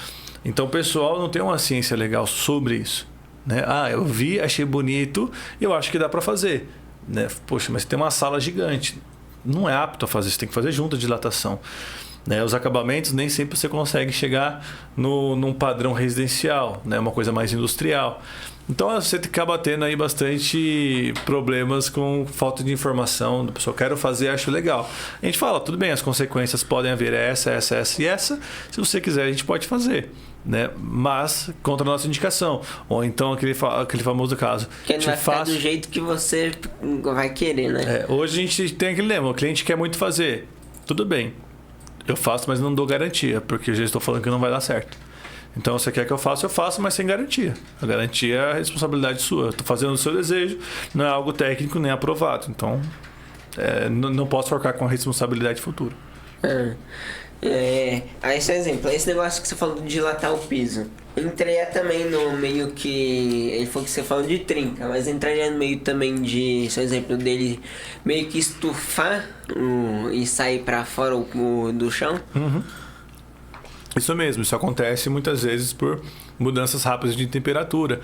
Speaker 3: Então o pessoal não tem uma ciência legal sobre isso, né? Eu vi, achei bonito, eu acho que dá para fazer, né? Poxa, mas tem uma sala gigante, não é apto a fazer, você tem que fazer junta de dilatação. né? Os acabamentos nem sempre você consegue chegar num padrão residencial, né? Uma coisa mais industrial. Então você acaba tendo aí bastante problemas com falta de informação do pessoal. Quero fazer, acho legal. A gente fala, tudo bem, as consequências podem haver essa e essa. Se você quiser, a gente pode fazer, né? Mas contra a nossa indicação. Ou então aquele famoso caso.
Speaker 2: Que não vai ficar do jeito que você vai querer, né?
Speaker 3: Hoje a gente tem aquele lema, o cliente quer muito fazer. Tudo bem, eu faço, mas não dou garantia, porque eu já estou falando que não vai dar certo. Então, você quer que eu faço, mas sem garantia. A garantia é a responsabilidade sua. Eu estou fazendo o seu desejo, não é algo técnico nem aprovado. Então, não posso focar com a responsabilidade futura.
Speaker 2: Esse exemplo, esse negócio que você falou de dilatar o piso. Entraria também no meio que... Ele falou que você falou de trinca, mas entraria no meio também de... Esse exemplo dele, meio que estufar e sair para fora do chão.
Speaker 3: Uhum. Isso mesmo, isso acontece muitas vezes por mudanças rápidas de temperatura,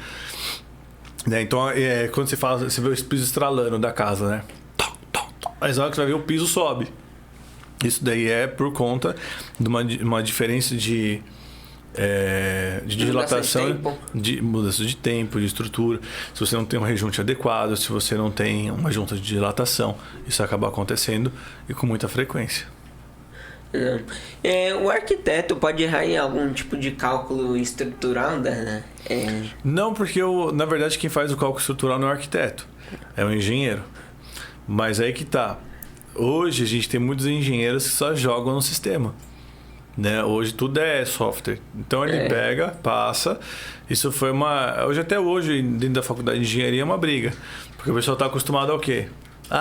Speaker 3: né? Então, quando você vê o piso estralando da casa, né? Mas na hora que você vai ver, o piso sobe. Isso daí é por conta de uma diferença de dilatação, de mudança de tempo, de estrutura. Se você não tem um rejunte adequado, se você não tem uma junta de dilatação, isso acaba acontecendo e com muita frequência.
Speaker 2: O arquiteto pode errar em algum tipo de cálculo estrutural, né?
Speaker 3: Não, porque na verdade quem faz o cálculo estrutural não é o arquiteto, é o engenheiro. Mas aí que tá. Hoje a gente tem muitos engenheiros que só jogam no sistema, né? Hoje tudo é software. Então ele pega, passa. Isso foi até hoje, dentro da faculdade de engenharia, é uma briga. Porque o pessoal está acostumado ao quê?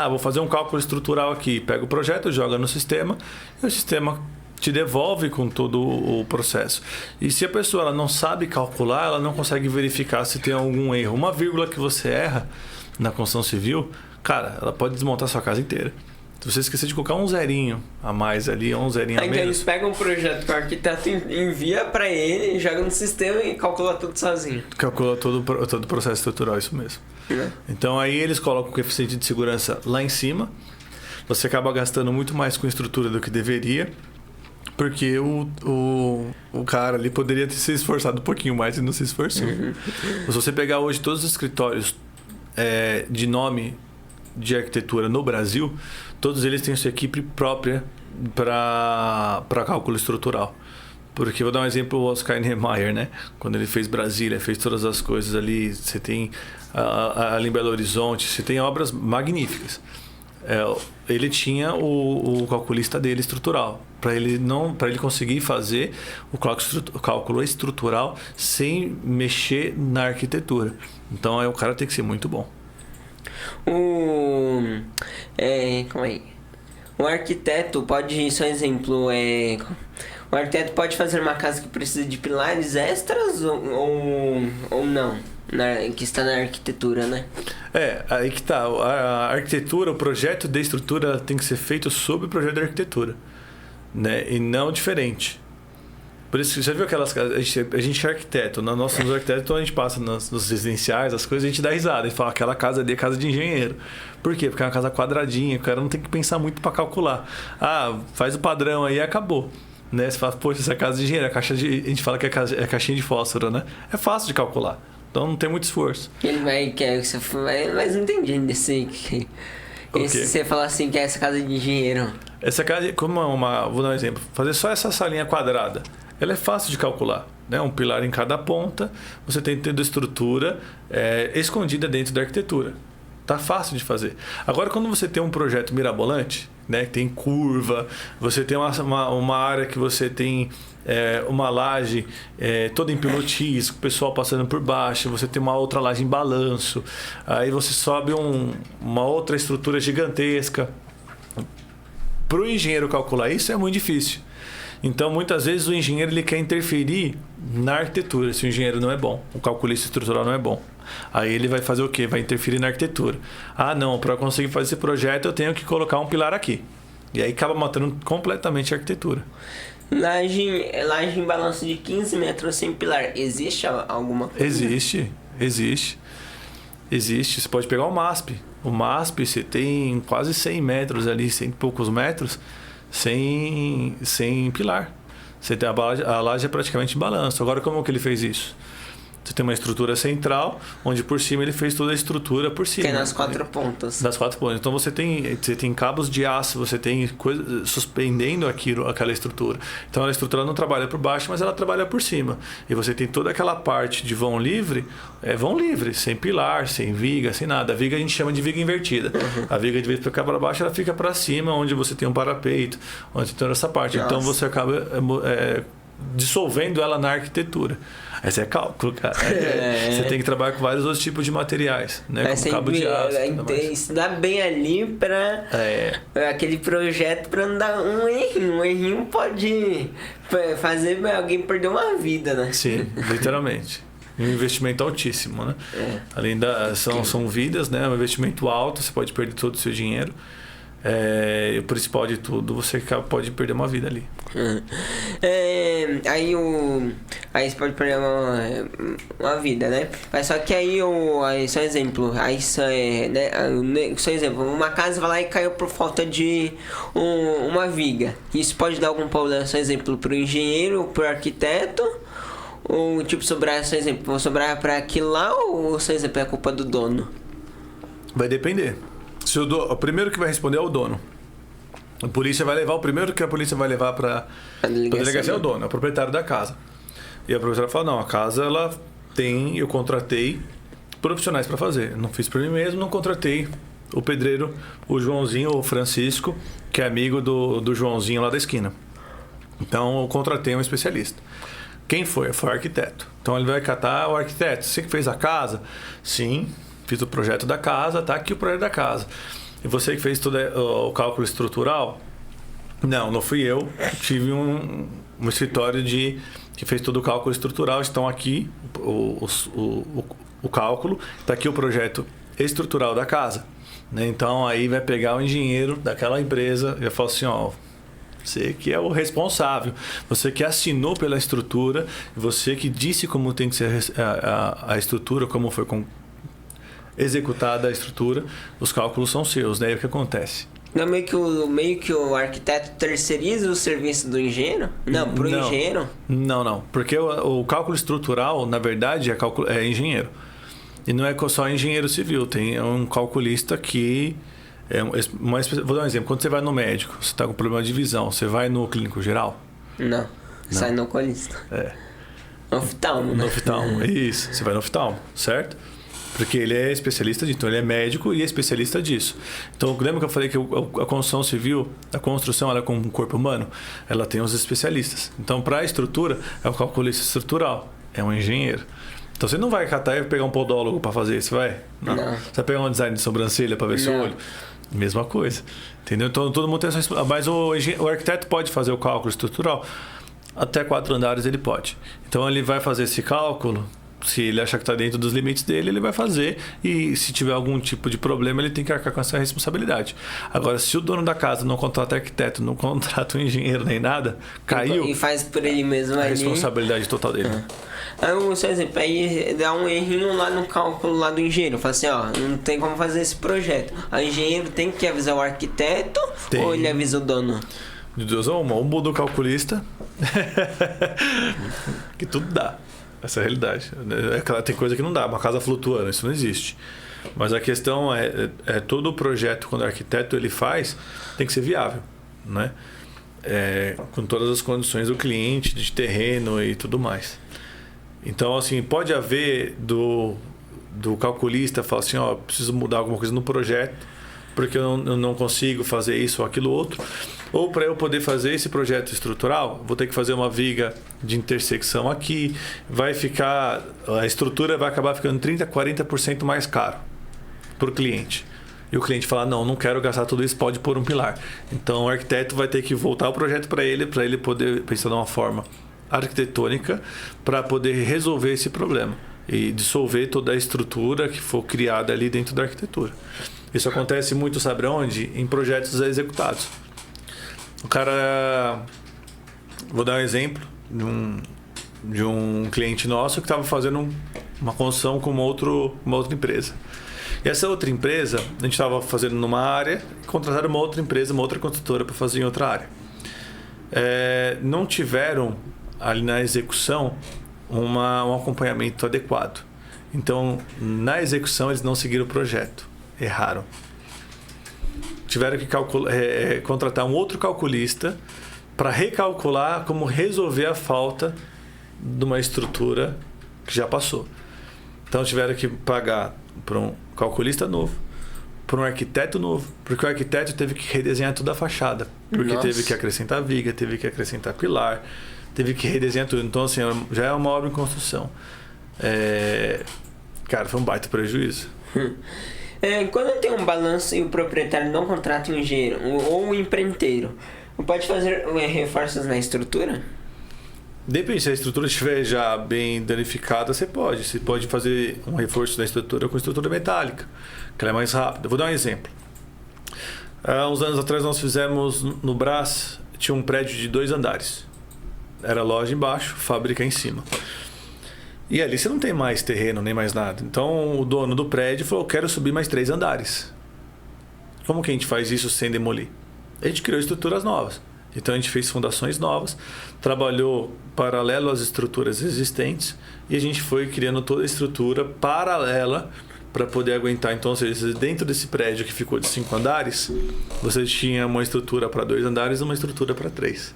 Speaker 3: Vou fazer um cálculo estrutural aqui. Pega o projeto, joga no sistema e o sistema te devolve com todo o processo. E se a pessoa ela não sabe calcular, ela não consegue verificar se tem algum erro. Uma vírgula que você erra na construção civil, cara, ela pode desmontar a sua casa inteira. Se você esquecer de colocar um zerinho a mais ali, um zerinho a menos...
Speaker 2: Então eles pegam um projeto que o arquiteto envia para ele, joga no sistema e calcula tudo sozinho.
Speaker 3: Calcula todo o processo estrutural, isso mesmo. Então aí eles colocam o coeficiente de segurança lá em cima. Você acaba gastando muito mais com estrutura do que deveria, porque o cara ali poderia ter se esforçado um pouquinho mais e não se esforçou. Se você pegar hoje todos os escritórios de nome de arquitetura no Brasil, todos eles têm sua equipe própria para cálculo estrutural. Porque, vou dar um exemplo, o Oscar Niemeyer, né? Quando ele fez Brasília, fez todas as coisas ali, você tem ali em Belo Horizonte, você tem obras magníficas. Ele tinha o calculista dele estrutural, para ele conseguir fazer o cálculo estrutural sem mexer na arquitetura. Então, o cara tem que ser muito bom.
Speaker 2: O arquiteto pode, só exemplo, o arquiteto pode fazer uma casa que precisa de pilares extras ou não, que está na arquitetura, né?
Speaker 3: Aí que tá. A arquitetura, o projeto de estrutura tem que ser feito sob o projeto de arquitetura, né? E não diferente. Por isso, você já viu aquelas casas? A gente é arquiteto. Nos arquitetos, então a gente passa nos residenciais, as coisas, a gente dá risada. E fala, aquela casa ali é casa de engenheiro. Por quê? Porque é uma casa quadradinha, o cara não tem que pensar muito para calcular. Faz o padrão aí e acabou. Né? Você fala, poxa, essa é casa de engenheiro, a gente fala que é caixinha de fósforo, né? É fácil de calcular. Então não tem muito esforço.
Speaker 2: Mas não entendi ainda esse você fala assim que é essa casa de engenheiro.
Speaker 3: Essa casa, vou dar um exemplo. Fazer só essa salinha quadrada. Ela é fácil de calcular, né? Um pilar em cada ponta, você tem toda a estrutura escondida dentro da arquitetura. Tá fácil de fazer. Agora, quando você tem um projeto mirabolante, né? Tem curva, você tem uma área que você tem uma laje toda em pilotis, o pessoal passando por baixo, você tem uma outra laje em balanço, aí você sobe uma outra estrutura gigantesca. Para o engenheiro calcular isso é muito difícil. Então, muitas vezes, o engenheiro ele quer interferir na arquitetura, se o engenheiro não é bom, o calculista estrutural não é bom. Aí ele vai fazer o quê? Vai interferir na arquitetura. Não, para conseguir fazer esse projeto, eu tenho que colocar um pilar aqui. E aí acaba matando completamente a arquitetura.
Speaker 2: Laje em balanço de 15 metros sem pilar, existe alguma coisa?
Speaker 3: Existe. Você pode pegar o MASP. O MASP, você tem quase 100 metros ali, 100 e poucos metros. sem pilar. Você tem a laje é praticamente em balanço. Agora, como que ele fez isso? Você tem uma estrutura central, onde por cima ele fez toda a estrutura por cima.
Speaker 2: Que é nas 4 pontas.
Speaker 3: Das 4 pontas. Então você tem cabos de aço, você tem coisa suspendendo aquela estrutura. Então a estrutura não trabalha por baixo, mas ela trabalha por cima. E você tem toda aquela parte de vão livre, sem pilar, sem viga, sem nada. A viga a gente chama de viga invertida. A viga, de vez de ficar para baixo, ela fica para cima, onde você tem um parapeito, onde tem essa parte. Nossa. Então você acaba dissolvendo ela na arquitetura. Esse é cálculo, cara. Você tem que trabalhar com vários outros tipos de materiais, né? Com cabo de aço.
Speaker 2: Estudar bem ali para aquele projeto para não dar um errinho. Um errinho pode fazer alguém perder uma vida, né?
Speaker 3: Sim, literalmente. Um investimento altíssimo, né? Além são vidas, né? Um investimento alto, você pode perder todo o seu dinheiro. E o principal de tudo, você pode perder uma vida ali.
Speaker 2: Aí você pode perder uma vida, né? Mas só que aí só exemplo, só exemplo, uma casa vai lá e caiu por falta de uma viga. Isso pode dar algum problema, só exemplo, pro engenheiro, pro arquiteto? Ou tipo, só exemplo, vou sobrar para aquilo lá, ou só exemplo, é culpa do dono?
Speaker 3: Vai depender. O primeiro que vai responder é o dono. O primeiro que a polícia vai levar para a delegacia é o dono, é o proprietário da casa. E a proprietária fala, não, a casa eu contratei profissionais para fazer. Eu não fiz por mim mesmo, não contratei o pedreiro, o Joãozinho, o Francisco, que é amigo do Joãozinho lá da esquina. Então eu contratei um especialista. Quem foi? Foi o arquiteto. Então ele vai catar o arquiteto. Você que fez a casa? Sim. Fiz o projeto da casa, tá aqui o projeto da casa. E você que fez todo o cálculo estrutural? Não fui eu. Tive um escritório que fez todo o cálculo estrutural. Estão aqui o cálculo, está aqui o projeto estrutural da casa. Né? Então aí vai pegar o engenheiro daquela empresa e vai falar assim, você que é o responsável, você que assinou pela estrutura, você que disse como tem que ser a estrutura, como foi executada a estrutura, os cálculos são seus, daí o que acontece?
Speaker 2: Não, meio que o arquiteto terceiriza o serviço do engenheiro? Não, pro engenheiro?
Speaker 3: Não, porque o cálculo estrutural, na verdade, é engenheiro. E não é só engenheiro civil, tem um calculista que... vou dar um exemplo, quando você vai no médico, você está com problema de visão, você vai no clínico geral?
Speaker 2: Não. Sai no oculista. No oftalmo, né?
Speaker 3: No oftalmo, isso, você vai no oftalmo, certo? Porque ele é especialista disso, então ele é médico e é especialista disso. Então, lembra que eu falei que a construção civil, a construção, ela é com um corpo humano? Ela tem os especialistas. Então, para a estrutura, é o calculista estrutural, é um engenheiro. Então, você não vai catar e pegar um podólogo para fazer isso, vai? Não. Você vai pegar um design de sobrancelha para ver seu olho? Mesma coisa. Entendeu? Então, todo mundo tem essa... Mas o arquiteto pode fazer o cálculo estrutural? Até 4 andares ele pode. Então, ele vai fazer esse cálculo... Se ele achar que está dentro dos limites dele, ele vai fazer. E se tiver algum tipo de problema, ele tem que arcar com essa responsabilidade. Agora, se o dono da casa não contrata arquiteto, não contrata um engenheiro nem nada, caiu.
Speaker 2: E faz por ele mesmo
Speaker 3: a responsabilidade total dele.
Speaker 2: Aí, por exemplo, aí dá um errinho lá no cálculo lá do engenheiro. Fala assim, não tem como fazer esse projeto. O engenheiro tem que avisar o arquiteto ou ele avisa o dono?
Speaker 3: De Deus, ou muda o calculista. Que tudo dá. Essa é a realidade. Tem coisa que não dá, uma casa flutuando, isso não existe. Mas a questão é todo o projeto, quando o arquiteto ele faz, tem que ser viável, né? Com todas as condições do cliente, de terreno e tudo mais. Então, assim, pode haver do calculista falar assim, preciso mudar alguma coisa no projeto, porque eu não consigo fazer isso ou aquilo outro. Ou para eu poder fazer esse projeto estrutural, vou ter que fazer uma viga de intersecção aqui. A estrutura vai acabar ficando 30%, 40% mais caro para o cliente. E o cliente fala, não quero gastar tudo isso, pode pôr um pilar. Então o arquiteto vai ter que voltar o projeto para ele poder pensar de uma forma arquitetônica para poder resolver esse problema e dissolver toda a estrutura que for criada ali dentro da arquitetura. Isso acontece muito, sabe onde? Em projetos executados. O cara... Vou dar um exemplo de um cliente nosso que estava fazendo uma construção com uma outra empresa. E essa outra empresa, a gente estava fazendo numa área e contrataram uma outra empresa, uma outra construtora para fazer em outra área. não tiveram ali na execução um acompanhamento adequado. Então, na execução, eles não seguiram o projeto. Erraram. Tiveram que contratar um outro calculista para recalcular como resolver a falta de uma estrutura que já passou. Então, tiveram que pagar para um calculista novo, para um arquiteto novo, porque o arquiteto teve que redesenhar toda a fachada. Porque teve que acrescentar viga, teve que acrescentar pilar, teve que redesenhar tudo. Então, assim, já é uma obra em construção. Cara, foi um baita prejuízo.
Speaker 2: Quando tem um balanço e o proprietário não contrata um engenheiro ou um empreiteiro, pode fazer reforços na estrutura?
Speaker 3: Depende, se a estrutura estiver já bem danificada, você pode. Você pode fazer um reforço da estrutura com estrutura metálica, que ela é mais rápida. Vou dar um exemplo. Há uns anos atrás nós fizemos no Brás, tinha um prédio de 2 andares. Era loja embaixo, fábrica em cima. E ali você não tem mais terreno, nem mais nada. Então o dono do prédio falou, quero subir mais 3 andares. Como que a gente faz isso sem demolir? A gente criou estruturas novas. Então a gente fez fundações novas, trabalhou paralelo às estruturas existentes e a gente foi criando toda a estrutura paralela para poder aguentar. Então, ou seja, dentro desse prédio que ficou de 5 andares, você tinha uma estrutura para 2 andares e uma estrutura para 3,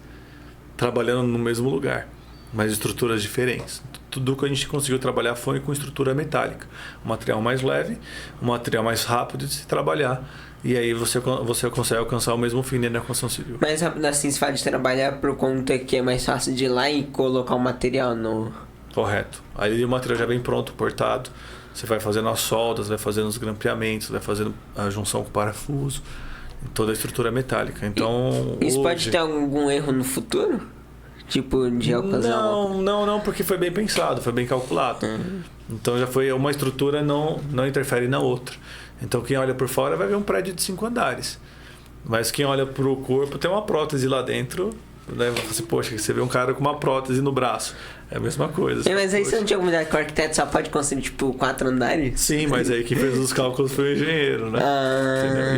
Speaker 3: trabalhando no mesmo lugar, mas estruturas diferentes. Tudo que a gente conseguiu trabalhar foi com estrutura metálica, um material mais leve, um material mais rápido de se trabalhar. E aí você consegue alcançar o mesmo fim dentro da construção civil.
Speaker 2: Mais rápido assim, se fala de trabalhar por conta que é mais fácil de ir lá e colocar o material no...
Speaker 3: Correto. Aí o material já vem pronto, portado. Você vai fazendo as soldas, vai fazendo os grampeamentos, vai fazendo a junção com o parafuso. Toda a estrutura metálica. Então,
Speaker 2: isso pode ter algum erro no futuro? Tipo, de ocasionar...
Speaker 3: Não, porque foi bem pensado, foi bem calculado. Então já foi uma estrutura, não interfere na outra. Então quem olha por fora vai ver um prédio de 5 andares. Mas quem olha pro corpo tem uma prótese lá dentro. Né? Você, poxa, você vê um cara com uma prótese no braço. É a mesma coisa.
Speaker 2: Mas aí você não tinha comunidade que o arquiteto só pode construir tipo 4 andares?
Speaker 3: Sim, mas aí quem fez os cálculos foi o engenheiro, né?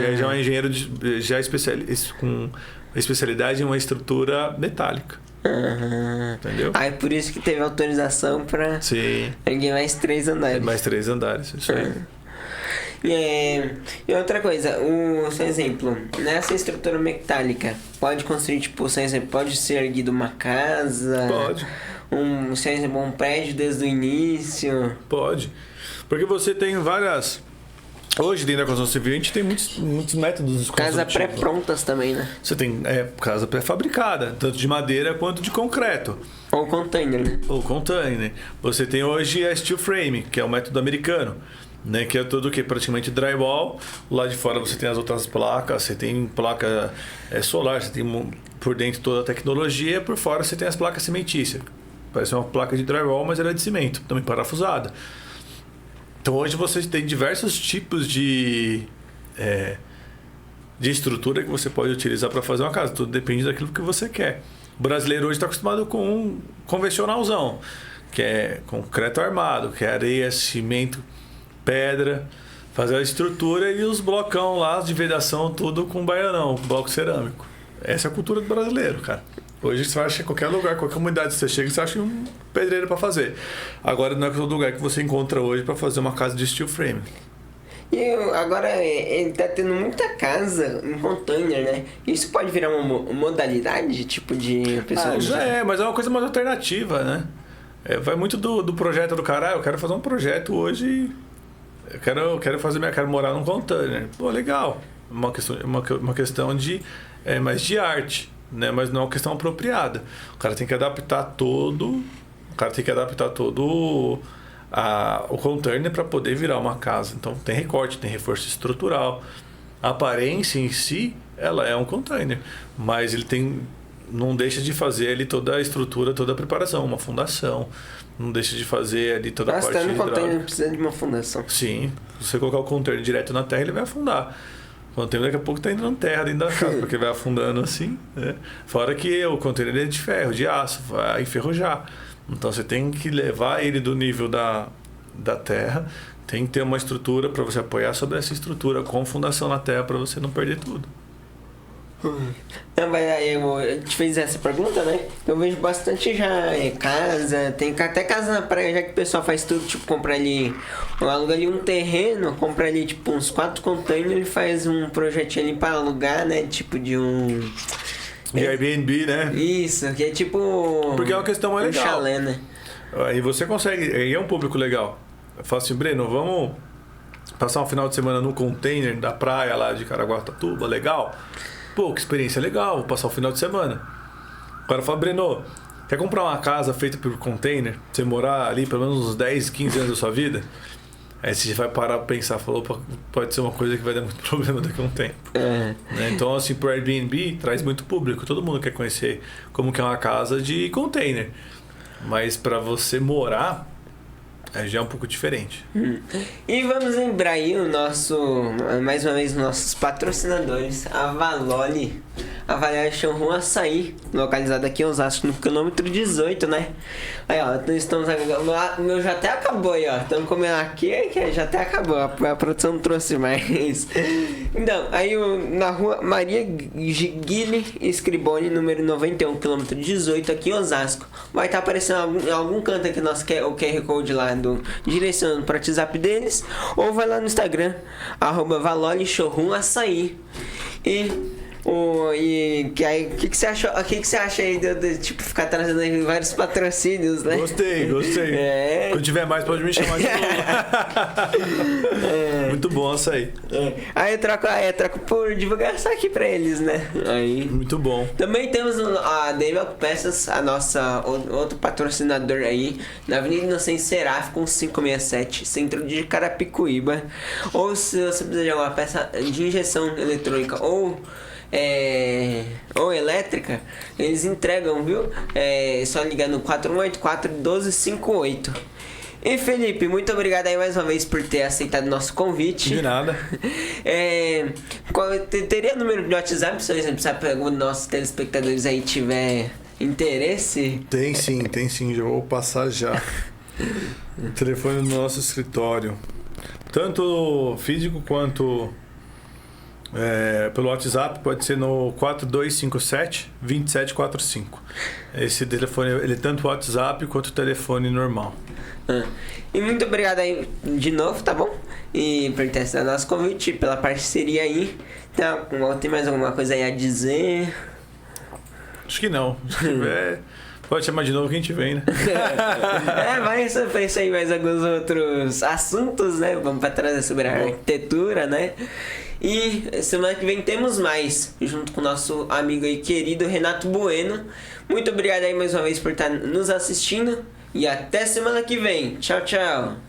Speaker 3: E aí já é um engenheiro com especialidade em uma estrutura metálica. Entendeu?
Speaker 2: Aí por isso que teve autorização para erguer mais 3 andares.
Speaker 3: Mais 3 andares, isso aí.
Speaker 2: E outra coisa, seu exemplo, nessa estrutura metálica, pode construir, tipo, seu exemplo, pode ser erguido uma casa?
Speaker 3: Pode.
Speaker 2: Seu exemplo, um prédio desde o início?
Speaker 3: Pode. Porque você tem várias... Hoje, dentro da construção civil, a gente tem muitos métodos de
Speaker 2: construção. Casas pré-prontas também, né?
Speaker 3: Você tem casa pré-fabricada, tanto de madeira quanto de concreto.
Speaker 2: Ou container, né?
Speaker 3: Ou container. Você tem hoje a steel frame, que é o método americano, né? Que é tudo que praticamente drywall. Lá de fora você tem as outras placas, você tem placa solar, você tem por dentro toda a tecnologia, por fora você tem as placas cimentícias. Parece uma placa de drywall, mas ela é de cimento, também parafusada. Então hoje você tem diversos tipos de estrutura que você pode utilizar para fazer uma casa. Tudo depende daquilo que você quer. O brasileiro hoje está acostumado com um convencionalzão, que é concreto armado, que é areia, cimento, pedra, fazer a estrutura e os blocão lá de vedação, tudo com baianão, bloco cerâmico. Essa é a cultura do brasileiro, cara. Hoje você acha em qualquer lugar, qualquer comunidade que você chega, você acha um pedreiro para fazer. Agora não é todo lugar que você encontra hoje para fazer uma casa de steel frame.
Speaker 2: E agora ele tá tendo muita casa em container, né? Isso pode virar uma modalidade, tipo de pessoa?
Speaker 3: Já mas é uma coisa mais alternativa, né? Vai muito do projeto do cara. Eu quero fazer um projeto hoje, eu quero morar num container. Pô, legal. Uma questão de mais de arte. Né? Mas não é uma questão apropriada. O cara tem que adaptar todo o container para poder virar uma casa. Então tem recorte, tem reforço estrutural. A aparência em si, ela é um container, mas ele não deixa de fazer ali toda a estrutura, toda a preparação, uma fundação. Não deixa de fazer ali toda a parte
Speaker 2: hidráulica. Mas no container precisa de uma fundação.
Speaker 3: Sim, se você colocar o container direto na terra, ele vai afundar. Daqui a pouco está entrando terra dentro da casa, porque vai afundando assim, né? Fora que o container é de ferro, de aço, vai enferrujar. Então você tem que levar ele do nível da terra, tem que ter uma estrutura para você apoiar sobre essa estrutura, com fundação na terra, para você não perder tudo.
Speaker 2: Não, mas aí a gente fez essa pergunta, né? Eu vejo bastante já casa, tem até casa na praia, já que o pessoal faz tudo, tipo, compra ali, aluga ali um terreno, compra ali, tipo, uns 4 containers e faz um projetinho ali pra alugar, né? Tipo, de um...
Speaker 3: E Airbnb, né?
Speaker 2: Isso, que é tipo...
Speaker 3: Porque é uma questão mais legal.
Speaker 2: Chalé, né?
Speaker 3: Aí você consegue, e é um público legal. Eu falo assim, Breno, vamos passar um final de semana num container da praia lá de Caraguatatuba, legal? Pô, que experiência legal, vou passar o final de semana. O cara fala, Breno, quer comprar uma casa feita por container? Você morar ali pelo menos uns 10, 15 anos da sua vida? Aí você vai parar pra pensar, falou, pode ser uma coisa que vai dar muito problema daqui a um tempo. Né? Então, assim, pro Airbnb traz muito público, todo mundo quer conhecer como que é uma casa de container. Mas para você morar, já é um pouco diferente.
Speaker 2: E vamos lembrar aí mais uma vez, nossos patrocinadores, a Valoli. A Valoli Showroom Açaí, localizada aqui em Osasco, no quilômetro 18, né? Aí, ó, estamos... O meu já até acabou aí, ó. Estamos comendo aqui, que já até acabou. A produção trouxe mais. Então, aí na rua Maria Guile Scriboni, número 91, quilômetro 18, aqui em Osasco. Vai estar aparecendo em algum canto aqui o QR Code lá, direcionando para o WhatsApp deles. Ou vai lá no Instagram, @Valoli Showroom Açaí. O que você achou? O que você acha aí de tipo ficar trazendo aí vários patrocínios, né?
Speaker 3: Gostei. Quando tiver mais pode me chamar de novo. Muito bom essa aí.
Speaker 2: Aí eu troco por divulgação aqui pra eles, né? Aí.
Speaker 3: Muito bom.
Speaker 2: Também temos a Daniel Peças, a nossa outro patrocinador aí, na Avenida Inocêncio Seráfico 567, centro de Carapicuíba. Ou se você precisa de alguma peça de injeção eletrônica ou elétrica, eles entregam, viu? É só ligar no 4184-1258. E Felipe, muito obrigado aí mais uma vez por ter aceitado o nosso convite.
Speaker 3: De nada.
Speaker 2: Teria número de WhatsApp, se algum dos nossos telespectadores aí tiver interesse?
Speaker 3: Tem sim, já vou passar já. O telefone do nosso escritório, tanto físico quanto pelo WhatsApp, pode ser no 4257-2745. Esse telefone, ele é tanto o WhatsApp quanto o telefone normal.
Speaker 2: E muito obrigado aí de novo, tá bom? E por ter aceitado nosso convite, pela parceria aí. Tem mais alguma coisa aí a dizer?
Speaker 3: Acho que não. Se tiver, pode chamar de novo que a gente vem, né?
Speaker 2: Vai sobre isso aí, mais alguns outros assuntos, né? Vamos pra trazer sobre a arquitetura, né? E semana que vem temos mais, junto com o nosso amigo aí querido Renato Bueno. Muito obrigado aí mais uma vez por estar nos assistindo. E até semana que vem. Tchau, tchau.